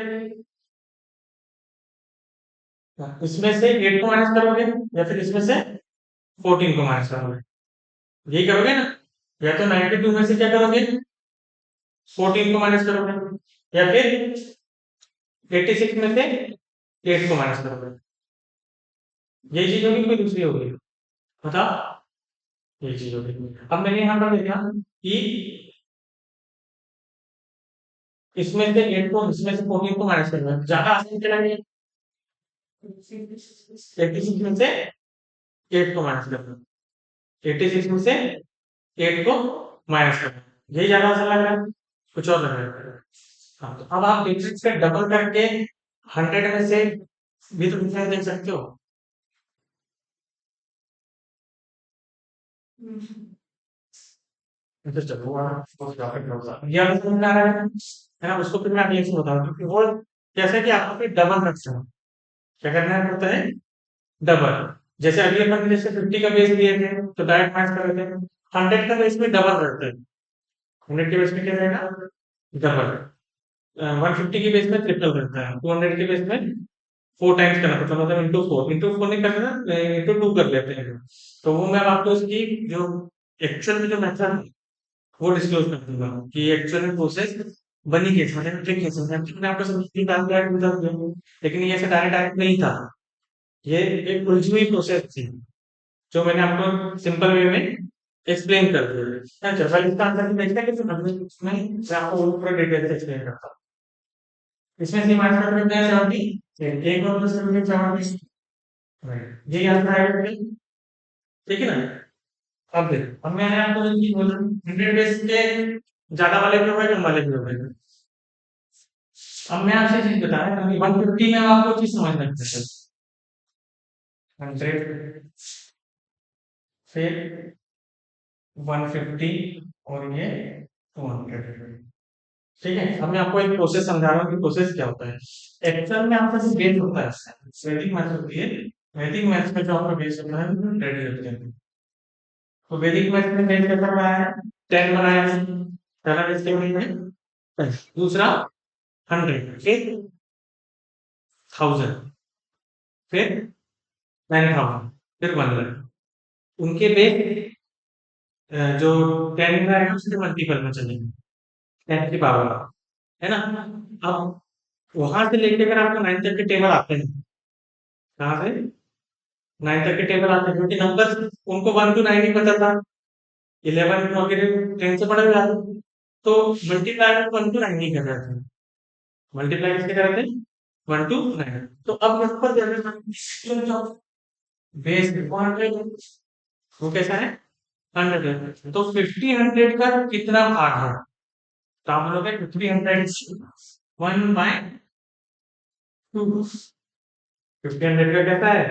इसमें से 8 को माइनस करोगे, या फिर इसमें से 14 को माइनस करोगे, यही करोगे ना? या तो 92 में से क्या करोगे, 14 को माइनस करोगे, या फिर 86 में से 8 को माइनस करोगे। यही चीज होगी, कोई दूसरी होगी, बताओ। यही चीज होगी। अब मैंने यहाँ पर देखा कि इसमें से 8 को, इसमें से 14 को माइनस करना है, ज्यादा आसान चला गया। 86 में से 8 को माइनस करना, 86 में से 8 को माइनस करना, यही ज्यादा आसान लग रहा है, कुछ और लग रहा है। हाँ, तो अब आप डिजिट्स पे डबल करके 100 में से भी तो डिफरेंस देख सकते हो। तो चलो वो टॉपिक होगा ये वाला समझ में आ रहा है ना? उसको फिर मैं आगे से बताऊँ, क्योंकि वो जैसे कि आपको फिर डबल रखना है, क्या करना पड़ता है, डबल। जैसे अभी अपन जैसे 50 का बेस लिए थे तो डायरेक्ट माइनस कर रहे थे, 100 का बेस में डबल रखते हैं, 100 के बेस में क्या रहेगा, डबल। 150 के बेस में ट्रिपल रहता है, 200 के बेस में 4 टाइम्स करना पड़ता है, मतलब इंटू फोर नहीं करना, इंटू टू कर लेते हैं। तो वो मैं आपको इसकी जो एक्चुअल में जो मेथड है वो डिस्क्लोज कर दूंगा कि एक्चुअल में प्रोसेस बनी कैसे, मतलब ट्रिक कैसे, मैंने आपको सब डायरेक्ट बता दिया, लेकिन ये ऐसे डायरेक्ट डायरेक्ट नहीं था, ये एक उलझी हुई प्रोसेस थी जो मैंने आपको सिंपल वे में एक्सप्लेन कर दिया। अच्छा, पहले इसका आंसर देखते हैं कि फिर अगले इसमें मैं आपको वो पूरा डिटेल से एक्सप्लेन करता हूँ। इसमें से माइनस कर देते हैं 70, एक और प्लस कर देते हैं 70, यही आंसर आएगा फिर, ठीक है ना? अब देखो, अब मैंने आपको जो चीज बोला, 100 बेस के ज्यादा वाले भी हो गए, कम वाले भी हो गए। अब मैं आपसे चीज बता रहा हूँ, 150 में आपको चीज समझ में आता है, 100 फिर 150 और ये 200। ठीक है, अब मैं आपको एक प्रोसेस समझा रहा हूँ कि प्रोसेस क्या होता है। एक्सेल में आपका जो बेस होता है, वैदिक मैथ्स होती है, वैदिक मैथ्स में जो आपका बेस होता है वो रेडी होते हैं। तो वैदिक मैथ्स में बेस कैसा बनाया है, 10 बनाया है, पहला बेस क्या बनाया है, 10, दूसरा 100, फिर 1000, फिर 9000, फिर 100। उनके बेस जो 10 का है उसके मल्टीपल में चलेंगे, 10 की पावर, है ना? अब वहां से लेके अगर आपको 9 तक के टेबल आते हैं, कहाँ से, 9 तक के टेबल आते हैं, क्योंकि नंबर उनको 1 to 9 ही पता था, 11 वगैरह 10 से बड़ा भी आता, तो मल्टीप्लाई 1 to 9 ही कर रहे थे, मल्टीप्लाई किसके कर रहे थे, 1 to 9। तो अब यहाँ पर जो बेस 100, वो कैसा है, 100 है, तो 50 100 का कितना भाग है, तो आप बोलोगे 50 100 1/2, 50 100 का कैसा है,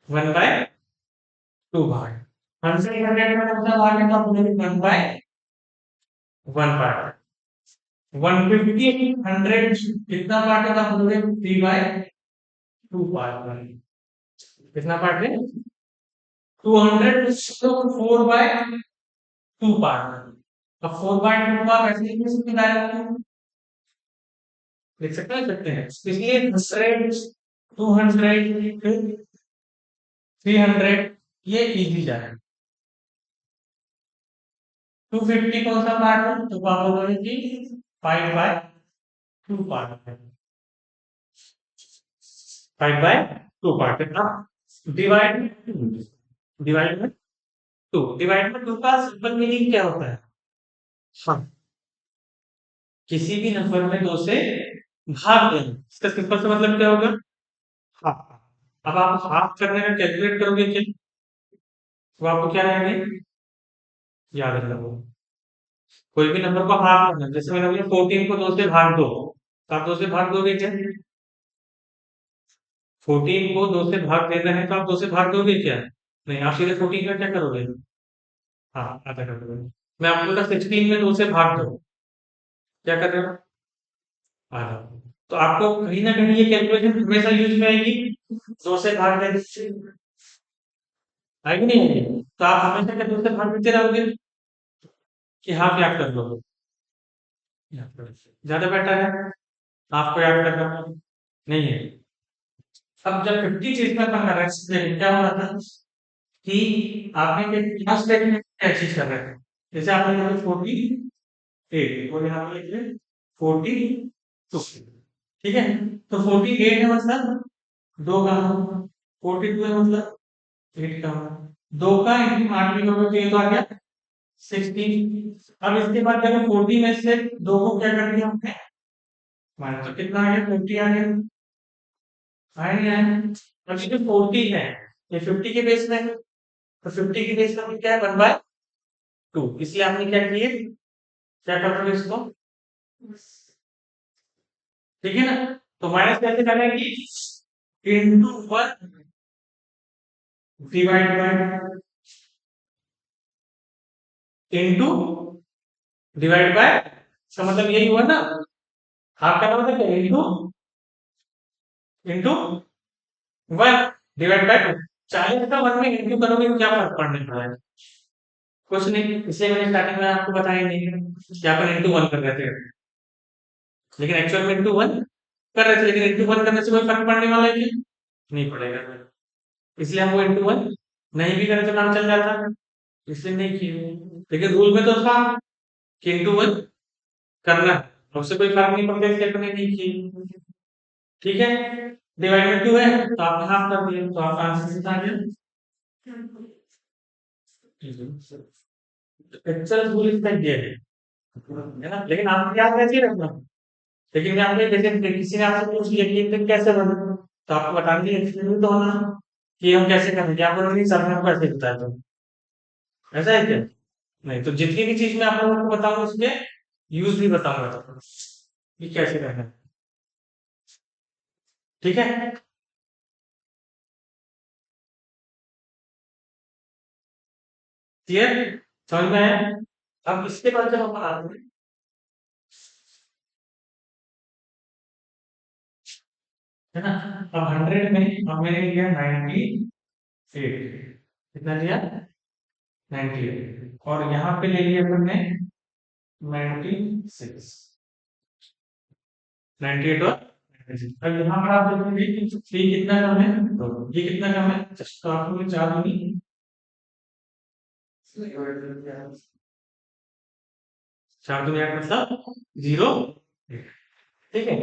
1/2 भाग, 100 का कितना भाग है, तो आप बोलोगे 1/1 पार्ट, 150 100 कितना पार्ट है, तो आप बोलोगे 3/2 पार्ट, कितना पार्ट है, 200 तो 4/2 पार्ट। अब 4/2 का वैसे ही लिख सकते हैं, लिख सकते हैं, इसलिए 100 200 300 ये इजी जाएगा। 250 कौन सा पार्ट है, तो आप बोलोगे कि 5/2 पार्ट है, 5/2 पार्ट है। अब डिवाइड में टू का सिंपल मीनिंग क्या होता है, हाँ, किसी भी नंबर में 2 से भाग देना, इसका सिंपल सा मतलब क्या होगा, हाफ। अब आप हाफ करने का कैलकुलेट करोगे क्या, तो आपको क्या रहेंगे, याद रखना, कोई भी नंबर को हाफ करना, जैसे मैंने बोला 14 को 2 से भाग दो, तो आप 2 से भाग दोगे क्या, 14 को 2 से भाग देना है तो आप 2 से भाग दोगे क्या? नहीं, आप सीधे 14 का क्या करोगे? हाँ, आधा कर दोगे। मैं आपको बोला 16 में 2 से भाग दो, क्या कर रहे हो? आधा। तो आपको कहीं ना कहीं ये कैलकुलेशन हमेशा यूज में आएगी, 2 से भाग दे, आएगी नहीं आएगी? तो आप हमेशा क्या 2 से भाग देते रहोगे कि हाफ याद कर लो? ज्यादा बेटर है आपको याद करना, नहीं है। अब जब 50 चीज में अपन कर रहे हैं, क्या हो रहा था कि आपने क्या स्टेटमेंट क्या चीज कर रहे थे? जैसे आपने लिखा 48 और यहाँ पे लिख लिया 42, ठीक है? तो 48 है मतलब दो का, 42 है मतलब 8 का, दो का इंटू 8 भी करोगे तो ये तो आ गया 16। अब इसके बाद जब 40 में से दो को क्या कर दिया हमने, माइनस, तो कितना आ गया? 50 आ गया, आया नहीं आया? अब ये जो 40 है ये 50 के बेस में है, तो 50 के बेस में क्या है? 1/2, इसलिए आपने क्या किए, क्या कर रहे हो इसको, ठीक है ना? तो माइनस कैसे करेंगे? Into 1 divide by, into divide by, इसका मतलब यही हुआ ना, हाफ का मतलब क्या? Into, into 1 divide by 2। 40 का 1 में इंटू करोगे तो क्या फर्क पड़ने वाला है? कुछ नहीं, इसलिए मैंने स्टार्टिंग में आपको बताया नहीं कि अपन इंटू 1 कर रहे थे, लेकिन एक्चुअल में इंटू 1 कर रहे थे, लेकिन इंटू 1 करने से कोई फर्क पड़ने वाला है क्या? नहीं पड़ेगा, इसलिए हम वो इंटू 1 नहीं भी करें तो काम चल जाता है, इसलिए नहीं किए। लेकिन रूल में तो था कि इंटू 1 करना है, उससे कोई फर्क नहीं पड़ता, इसलिए अपने नहीं किए, ठीक है? डिवाइड में 2 है तो आपने हाफ कर दिया, तो आपका आंसर कितना आ गया? एक्चुअल रूल इसका ये है ना, लेकिन आपको याद कैसे ही रखना। लेकिन मैं आपने जैसे किसी ने आपसे पूछ लिया कि ये कैसे बने, तो आपको बताने के लिए एक्सप्लेन तो होना कि हम कैसे करेंगे, आप बोलोगे सर ने हमको ऐसे बताया, तो ऐसा है क्या? नहीं, तो जितनी भी चीज मैं आप लोगों को बताऊंगा उसके यूज भी बताऊंगा, तो ये कैसे करना है, ठीक है? क्लियर, समझ में आया? अब इसके बाद जब हम आते हैं, है ना, अब 100 में अब मैंने लिया 98, कितना लिया? 98, और यहाँ पे ले लिया हमने 96, 98 और 96। अब यहाँ पर आप देखोगे कि ये कितना कम है, तो ये कितना कम है, तो आपको चार दूनी, चार दूनी आठ मतलब 0, ठीक है?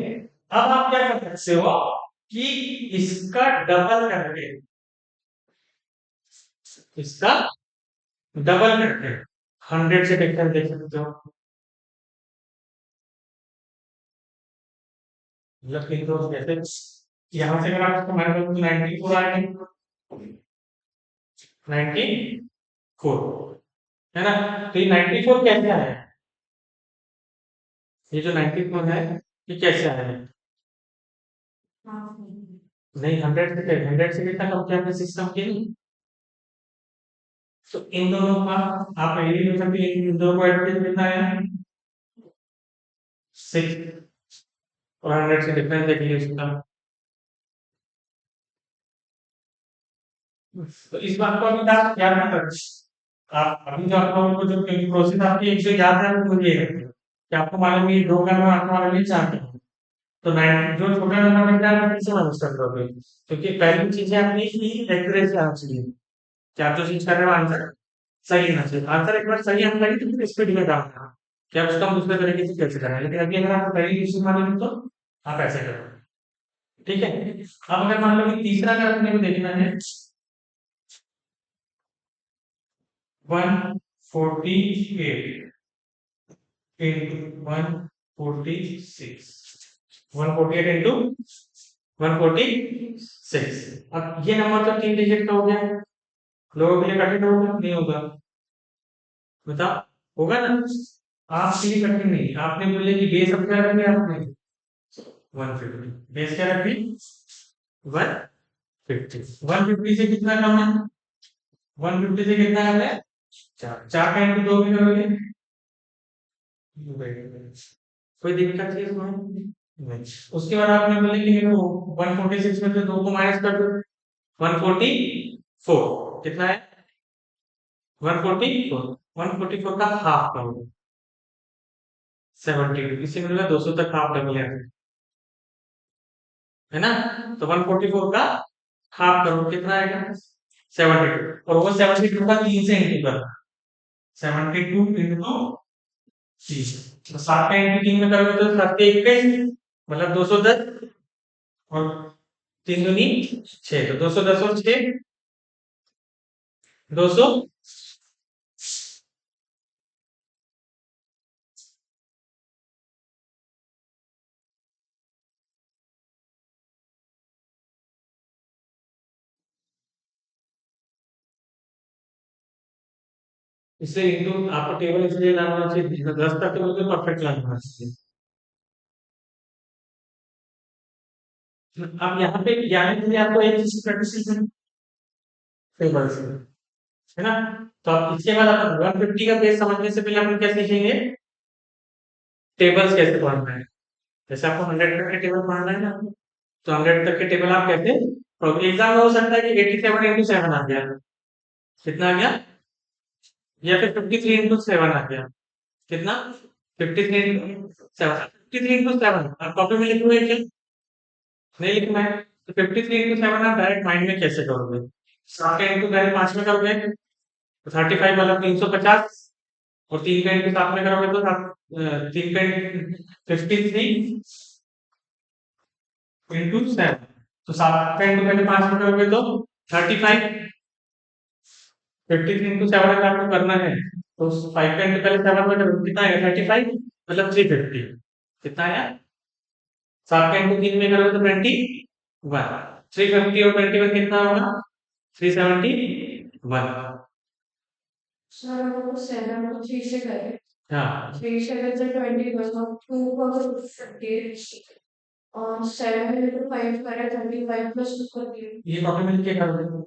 अब आप क्या कर सकते हो कि इसका डबल करके, इसका डबल करके 100 से डिफरेंस देख सकते हो, मतलब कि तो जैसे यहाँ से अगर आप इसको मान लो तो 94 आ गए, 94 है ना, तो ये 94 कैसे आया है? ये जो 94 है ये कैसे आया है? नहीं, 100 से कितना कम किया आपने सिस्टम के लिए, तो इन दोनों का आप ये भी देख सकते हैं, इन दोनों को ऐड करके कितना आया? 6, और 100 से डिफरेंस देख लीजिए इसका। तो इस बात को अभी आप याद मत रखिए, आप अभी जो आपको जो प्रोसेस आपकी एक जो याद है वो ये है कि आपको मालूम है 2 का आपको मालूम है 4 का, तो 9 जो छोटा नंबर मिलता है फिर से मैनेज कर दोगे, क्योंकि पहली चीजें आपने की एक्यूरेसी आना चाहिए कि आप जो चीज कर रहे हो आंसर सही होना चाहिए, आंसर एक बार सही आना लगे तो फिर स्पीड में काम करना कि आप उसको हम दूसरे तरीके से कैसे करें, लेकिन अभी अगर आपको पहली चीज मालूम है तो आप ऐसे करो, ठीक है? अब अगर मान लो कि तीसरा अगर अपने को देखना है 148 into 146, 148 into 146। अब ये नंबर तो 3 डिजिट का हो गया, लोगों के लिए कठिन होगा नहीं होगा? बताओ, होगा ना? आपके लिए कठिन नहीं, आपने बोले कि बेस अब क्या रखी आपने 150, बेस क्या रखी 150 150 से कितना कम है? 150 से कितना कम है? चार चार का इंटू दो भी करोगे? कोई दिक्कत है इसमें? नहीं। उसके बाद आपने बोले कि मेरे को 146 में से दो को माइनस कर दो। 144 कितना है? 144 144 का हाफ करो। 72 इसी में 200 तक हाफ डबल है ना? तो 144 का हाफ करो कितना आएगा? 72 और वो 72 का 3 से इंटू करना। 72 इंटू 3 तो 7 का इंटू 3 में करोगे तो 7 के 21 मतलब 210 और 3 दूनी 6 तो 210 और 6 200 इससे इंटू आपको टेबल इसलिए लाना होना चाहिए 10 तक टेबल तो परफेक्ट लाना होना चाहिए। अब यहाँ पे ज्ञान के लिए आपको एक चीज प्रैक्टिस टेबल से है ना? तो अब इसके बाद अपन 150 का बेस समझने से पहले अपन क्या सीखेंगे? टेबल्स कैसे पढ़ना है। जैसे आपको 100 तक के टेबल पढ़ना है ना, तो 100 तक के टेबल आप कैसे? तो एग्जाम में हो सकता है कि 87 इंटू 7 आ गया। कितना आ गया? या फिर 53 इंटू 7 आ गया। कितना? 53 इंटू 7 53 इंटू 7 आप कॉपी में लिखोगे क्या? नहीं लिखना है। तो 53 इंटू 7 आप डायरेक्ट माइंड में कैसे करोगे? 7 का इंटू पहले 5 में करोगे तो 35 मतलब 350 और 3 का इंटू 7 में करोगे तो 3 का 53 इंटू 7 तो 7 का इंटू पहले 5 में करोगे तो 35 53 इंटू 7 अगर आपको करना है तो 5 का इंटू पहले 7 में करोगे कितना आएगा? 35 मतलब 350 कितना आया? 7 का इंटू 3 में करोगे तो 21 350 और 21 कितना होगा? 371 सर वो 7 को 3 से करें। हाँ 3 से करते 21 और 2 को अगर 50 और 7 into 5 करें 35 प्लस 2 करके ये कॉपी में लिख के करोगे।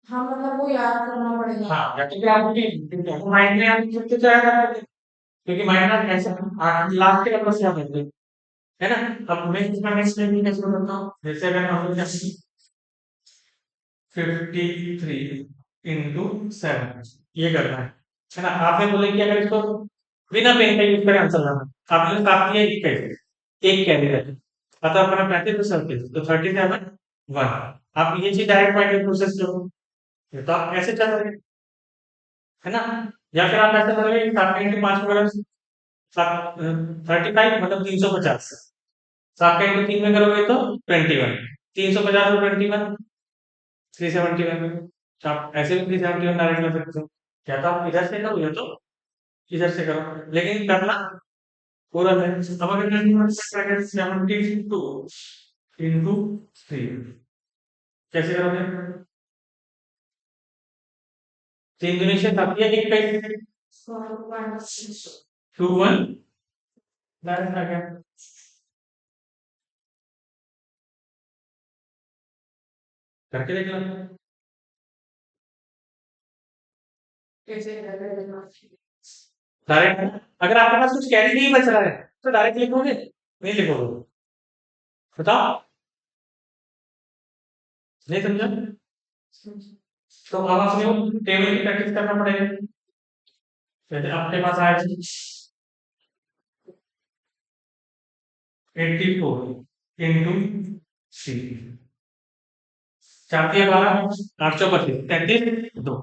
हाँ मतलब वो याद करना पड़ेगा। हाँ या तो फिर आप माइंड में आप लिखते जाएगा क्योंकि माइंड में ऐसे लास्ट के नंबर से आप लिखते है ना? अब मैं इसका नेक्स्ट टाइम कैसे करता हूँ जैसे अगर हम लोग 53 इंटू 7 ये करना है ना? आपने बोले कि अगर इसको बिना पेन का यूज करें आंसर लाना आपने साथ दिया एक कैसे एक कैरी रखे अतः अपना 35 तो 37 तो 37 1 आप ये चीज डायरेक्ट माइंड में प्रोसेस करो ये तो आप ऐसे चल रहे हैं है ना? या फिर आप ऐसा करोगे 7 इंटू 5 में करोगे 35 मतलब 350 7 का इंटू 3 में करोगे तो 21 350 और 21 371 तो आप ऐसे भी 371 डायरेक्ट कर सकते हो या तो आप इधर से करो या तो इधर से करो लेकिन करना पूरा है। अब अगर 72 इंटू 3 कैसे करोगे? 3 दूनी 6 7 या 1 कैसे? 2 1 डायरेक्ट आ गया। करके देख लो कैसे डायरेक्ट। अगर आपके पास कुछ कैरी नहीं बच रहा है तो डायरेक्ट लिखोगे नहीं लिखोगे? बताओ नहीं समझा? तो अब आपने टेबल की प्रैक्टिस करना पड़ेगा। जैसे आपके पास आया 84 इंटू 3 4 या 12 825 33 2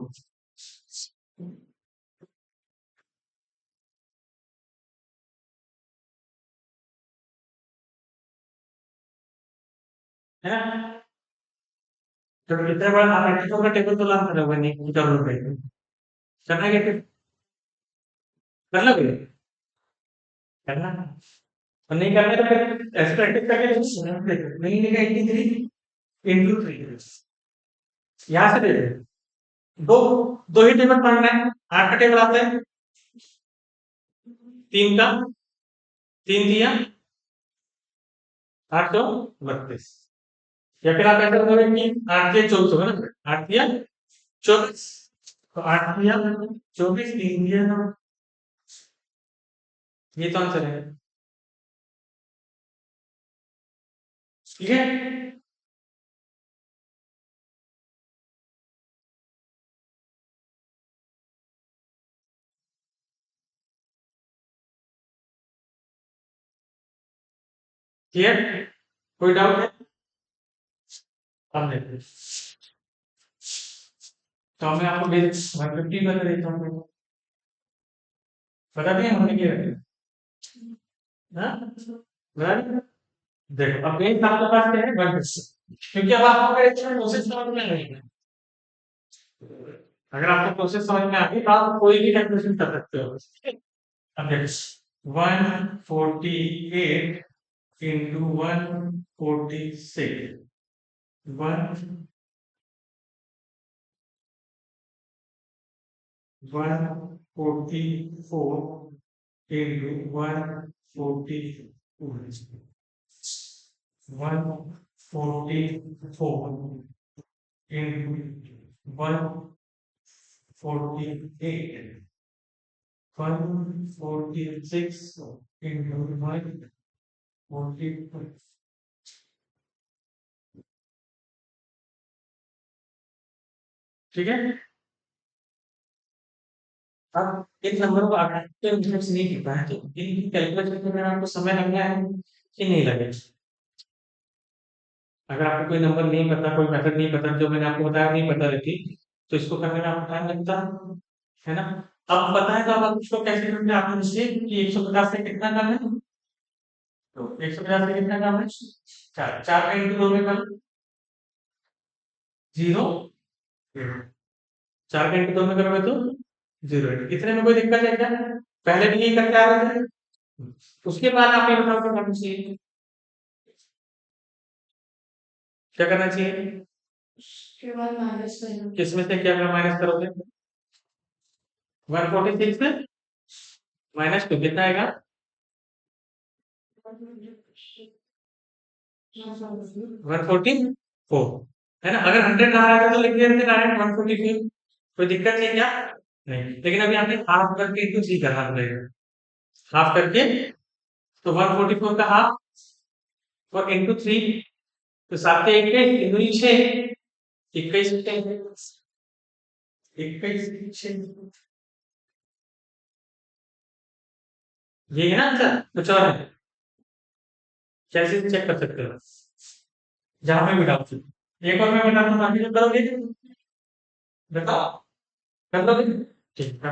है ना? तो इतना बड़ा आप 84 का टेबल तो ला करोगे नहीं करोगे भाई करना है कैसे? कर लोगे करना और नहीं करना है तो फिर ऐसे प्रैक्टिस करके नहीं लिखा 83 इंटू 3 यहाँ से दे दे दो दो ही टेबल पढ़ना है 8 का टेबल आता है 3 का 3 दिया 832 या फिर आप ऐसा करोगे कि 8 या 24 होगा ना, 8 या 24, तो 8 या 24 इंडियन, ये तो आंसर है। ठीक है, क्लियर, कोई डाउट है? अब देखते हैं। तो मैं आपको बेस 150 बता देता हूँ, बता दिया हमने क्या रखा, हाँ बता दिया? देखो अब बेस आपके पास क्या है 150, क्योंकि अब आपको अगर इसमें प्रोसेस समझ में नहीं है, अगर आपको प्रोसेस समझ में आ गई तो आप कोई भी कैलकुलेशन कर सकते हो। अब देखो 148 into 146, 144 into 144, 144 into 148, 146 into 145, ठीक है। अब इन नंबरों को आगे मतलब से नहीं लिखा है, तो इनकी कैलकुलेशन में आपको समय लगना है कि नहीं लगेगा? अगर आपको कोई नंबर नहीं पता, कोई मेथड नहीं पता, जो मैंने आपको बताया नहीं पता रहती, तो इसको करने में आपको टाइम लगता है ना। अब पता है तो अब आप इसको कैसे करते हैं, आपने मुझसे कि 150 से कितना कम है, तो 150 से कितना कम है, 4, 4 का इंटू 2 में कम, 0, 4 का इंटू 2 में करोगे तो 0, इतने में कोई दिक्कत है क्या? पहले भी यही करके आ रहे थे, उसके बाद आप ये बताओ क्या करना चाहिए, क्या करना चाहिए? उसके बाद माइनस करना। किसमें से क्या माइनस करोगे? 146 में -2 कितना आएगा? 144, है ना। अगर 100 आ रहा था तो लिख देते डायरेक्ट 144, कोई दिक्कत नहीं क्या? नहीं, लेकिन अभी आपने हाफ करके इंटू 3 करना पड़ेगा, हाफ करके, तो 144 का हाफ और इंटू 3, तो 7 के 21 इंटू 6, 21, 21, 6, ये है ना आंसर, कुछ और है? कैसे चेक कर सकते हो, जहां पे भी डाउट हो। एक और मैं बताता हूँ, बाकी जो करोगे बताओ, कर लोगे? ठीक है।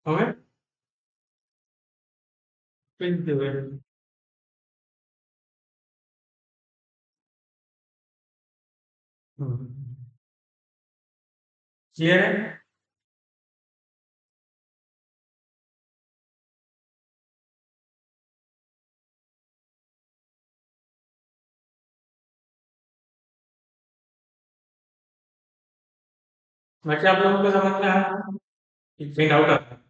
हो गए पिंक हुए क्लियर है। वैसे आप लोगों को समझ में आया प्रिंट आउट आता है।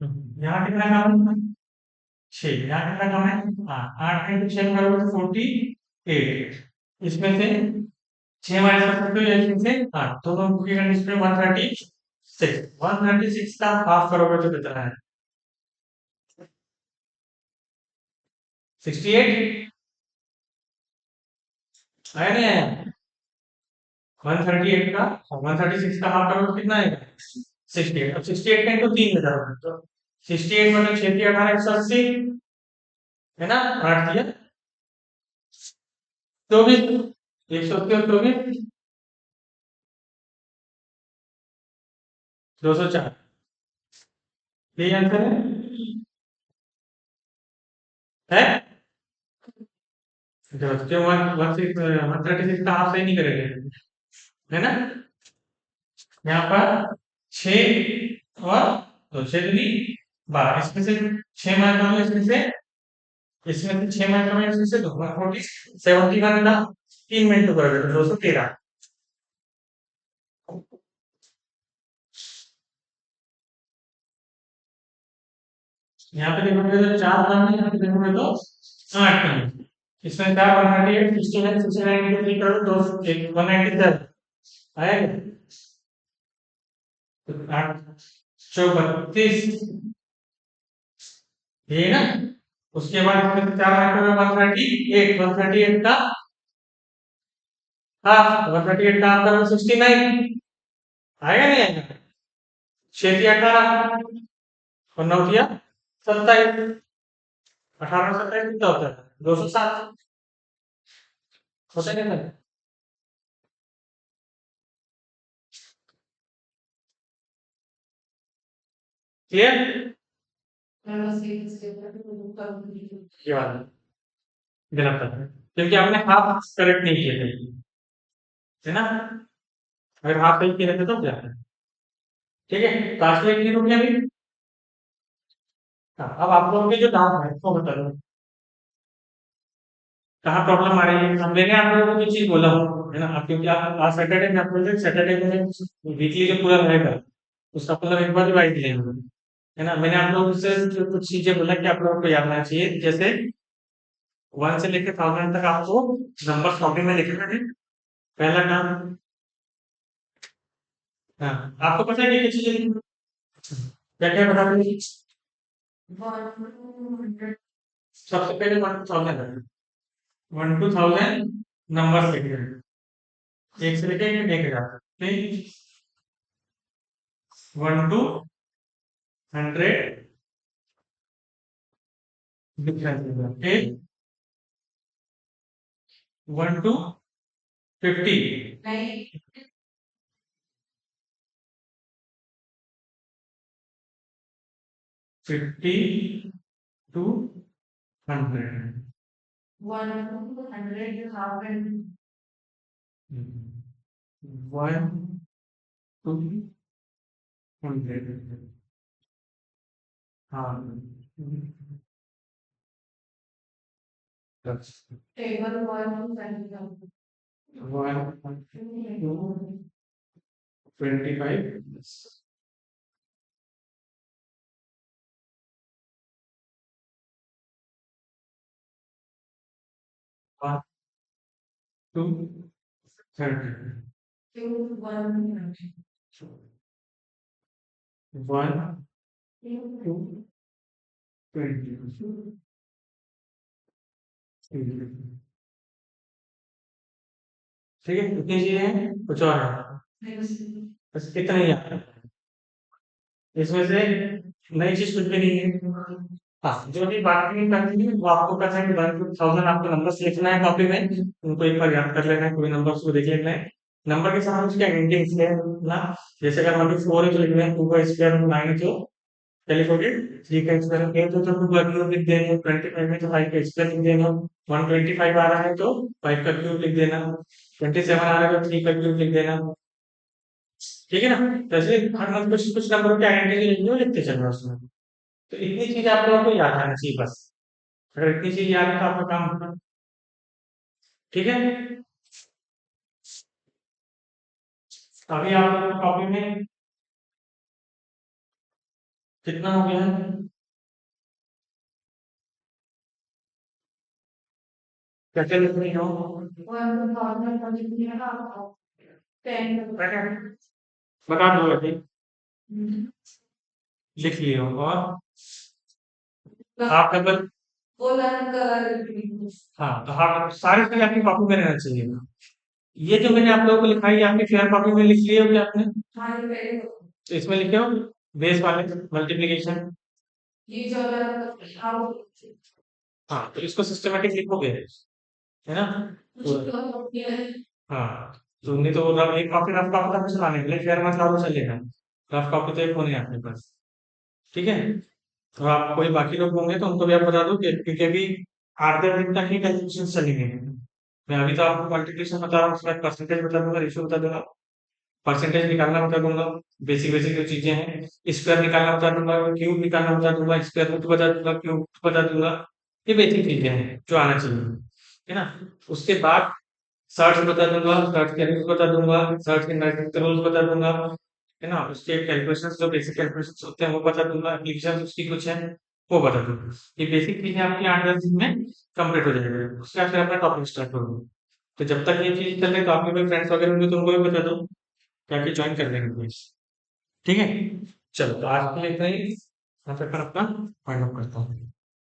यहाँ कितना काम है 6 यहाँ कितना काम है हाँ 8 इंटू 6 करोगे तो 48 इसमें से 6 माइनस कर सकते हो या इसमें से 8 दोनों की कंडीशन में 136 का हाफ करोगे तो कितना है 68 आया नहीं आया 138 का 136 का हाफ करोगे तो कितना आएगा 68 अब 68 का इंटू 3 में करोगे तो 68 मतलब 6 की 18 180 है ना 8 दिया 24 180 और 24 204 यही आंसर है क्यों 136 का हाफ सही नहीं करेंगे है ना यहाँ पर 6 और 2 6 दूनी 12 इसमें से 6 माइनस करोगे इसमें से 6 माइनस करोगे इसमें से 2 140 71 का 3 मिनट करोगे तो 213 यहाँ पे देखोगे तो 4 मान है यहाँ पे देखोगे तो 8 मान है इसमें 4 138 69 69 इंटू 3 करो 2 197 आएगा तो 8 132 ये ना उसके बाद इसमें से 4 माइनस करोगे 138 का हाफ 138 का हाफ करोगे 69 आएगा नहीं आएगा 6 थी 18 और 9 थिया 27 18 और 27 कितना होता है 207 होता है क्या क्लियर ये वाला गलत था क्योंकि आपने हाफ करेक्ट नहीं किए थे है ना अगर हाफ सही किए रहते तो क्या है ठीक है तो आज के लिए क्लियर हो गया अभी हाँ, अब आप लोगों के जो डाउट है वो बता दो कहाँ प्रॉब्लम आ रही है अब मैंने आप लोगों को जो चीज बोला हूँ है ना आप क्योंकि आप आज सैटरडे में आप बोल रहे सैटरडे में वीकली जो पूरा रहेगा उसका पूरा एक बार रिवाइज लेंगे है ना मैंने आप लोगों से जो कुछ चीजें बोला कि आप लोगों को याद रहना चाहिए जैसे 1 से लेकर 1000 तक आपको नंबर कॉपी में लिखना है पहला काम हाँ आपको पता है कि चीजें क्या क्या बता देंगे सबसे पहले 1 to 1000 है 1 to 1000 नंबर लिखे हैं एक से लेके 1000 ठीक 1 to 100 डिफरेंस ठीक 1 to 50 50 to 100 1 to 100 you have been 1 to 100 हाँ table 1 to 25 1 to 30 1 to 20 ठीक है इतनी चीजें हैं कुछ और है बस इतना ही आता है इसमें से नई चीज कुछ भी नहीं है हाँ जो भी बाकी करनी है वो आपको पता है कि 1 to 1000 आपको नंबर्स लिखना है कॉपी में उनको एक बार याद कर लेना है कोई नंबर्स को देख लेना है नंबर के साथ उसकी आइडेंटिटी इसलिए ना, जैसे अगर मान लो 4 है तो लिख रहे हैं 2 का स्क्वायर, 9 है तो क्या लिखोगे 3 का स्क्वायर, 8 है तो 2 का क्यूब लिख देना, 25 है तो 5 का स्क्वायर लिख देना, 125 आ रहा है तो 5 का क्यूब लिख देना, 27 आ रहा है तो 3 का क्यूब लिख देना। ठीक है ना? तो ऐसे हर नंबर कुछ नंबरों की आइडेंटिटी लिखनी हो, लिखते चलना उसमें। तो इतनी चीज आप लोगों को याद आना चाहिए बस। अगर इतनी चीज याद है तो आपका काम होगा। ठीक है? अभी आप लोगों की कॉपी में कितना हो गया है? क्या क्या लिख रही हो? 10 बता दो अभी। लिख लियो। और आप डबल, हाँ तो आप सारी चीज आपकी कॉपी में रहना चाहिए। ये जो मैंने आप लोगों को लिखा है ये आपकी फेयर कॉपी में लिख लिए हो क्या आपने? तो इसमें लिखे हो बेस वाले मल्टीप्लिकेशन। हाँ तो इसको सिस्टमेटिक लिखोगे, है ना? तो हाँ, तो नहीं तो एक कॉपी रफ कॉपी तक चलाने के लिए फेयर मत लाओ तो चलेगा। रफ कॉपी तो एक होनी है आपके पास। ठीक है? तो आप कोई बाकी लोग होंगे तो उनको भी आप बता दो कि क्योंकि अभी आधे दिन तक ही कैलकुलेशन चलेंगे। मैं अभी तो आपको मल्टीप्लिकेशन बता रहा हूँ, उसमें परसेंटेज बता दूंगा, रेशियो बता दूंगा, परसेंटेज निकालना बता दूंगा, बेसिक बेसिक जो चीजें हैं, स्क्वायर निकालना बता दूंगा, क्यूब निकालना बता दूंगा, स्क्वायर रूट बता दूंगा, क्यूब बता दूंगा। ये बेसिक चीजें हैं जो आना चाहिए, है ना? उसके बाद सर्च बता दूंगा, सर्च के रूल्स बता दूंगा, सर्च के मैट्रिक्स रूल्स बता दूंगा, है ना? उसके कैलकुलेशंस जो बेसिक कैलकुलेशंस होते हैं वो बता दूंगा, एप्लीकेशन उसकी कुछ है वो बता दूंगा। ये बेसिक चीजें आपकी 8-10 दिन में कंप्लीट हो जाएगी। उसके बाद फिर अपना टॉपिक स्टार्ट करूंगा। तो जब तक ये चीज चल रही है तो आपके कोई फ्रेंड्स वगैरह होंगे तो उनको भी बता दो ताकि ज्वाइन कर लेंगे कोई। ठीक है? चलो तो आज के लिए इतना ही। यहाँ पे अपना फाइंड आउट करता हूँ।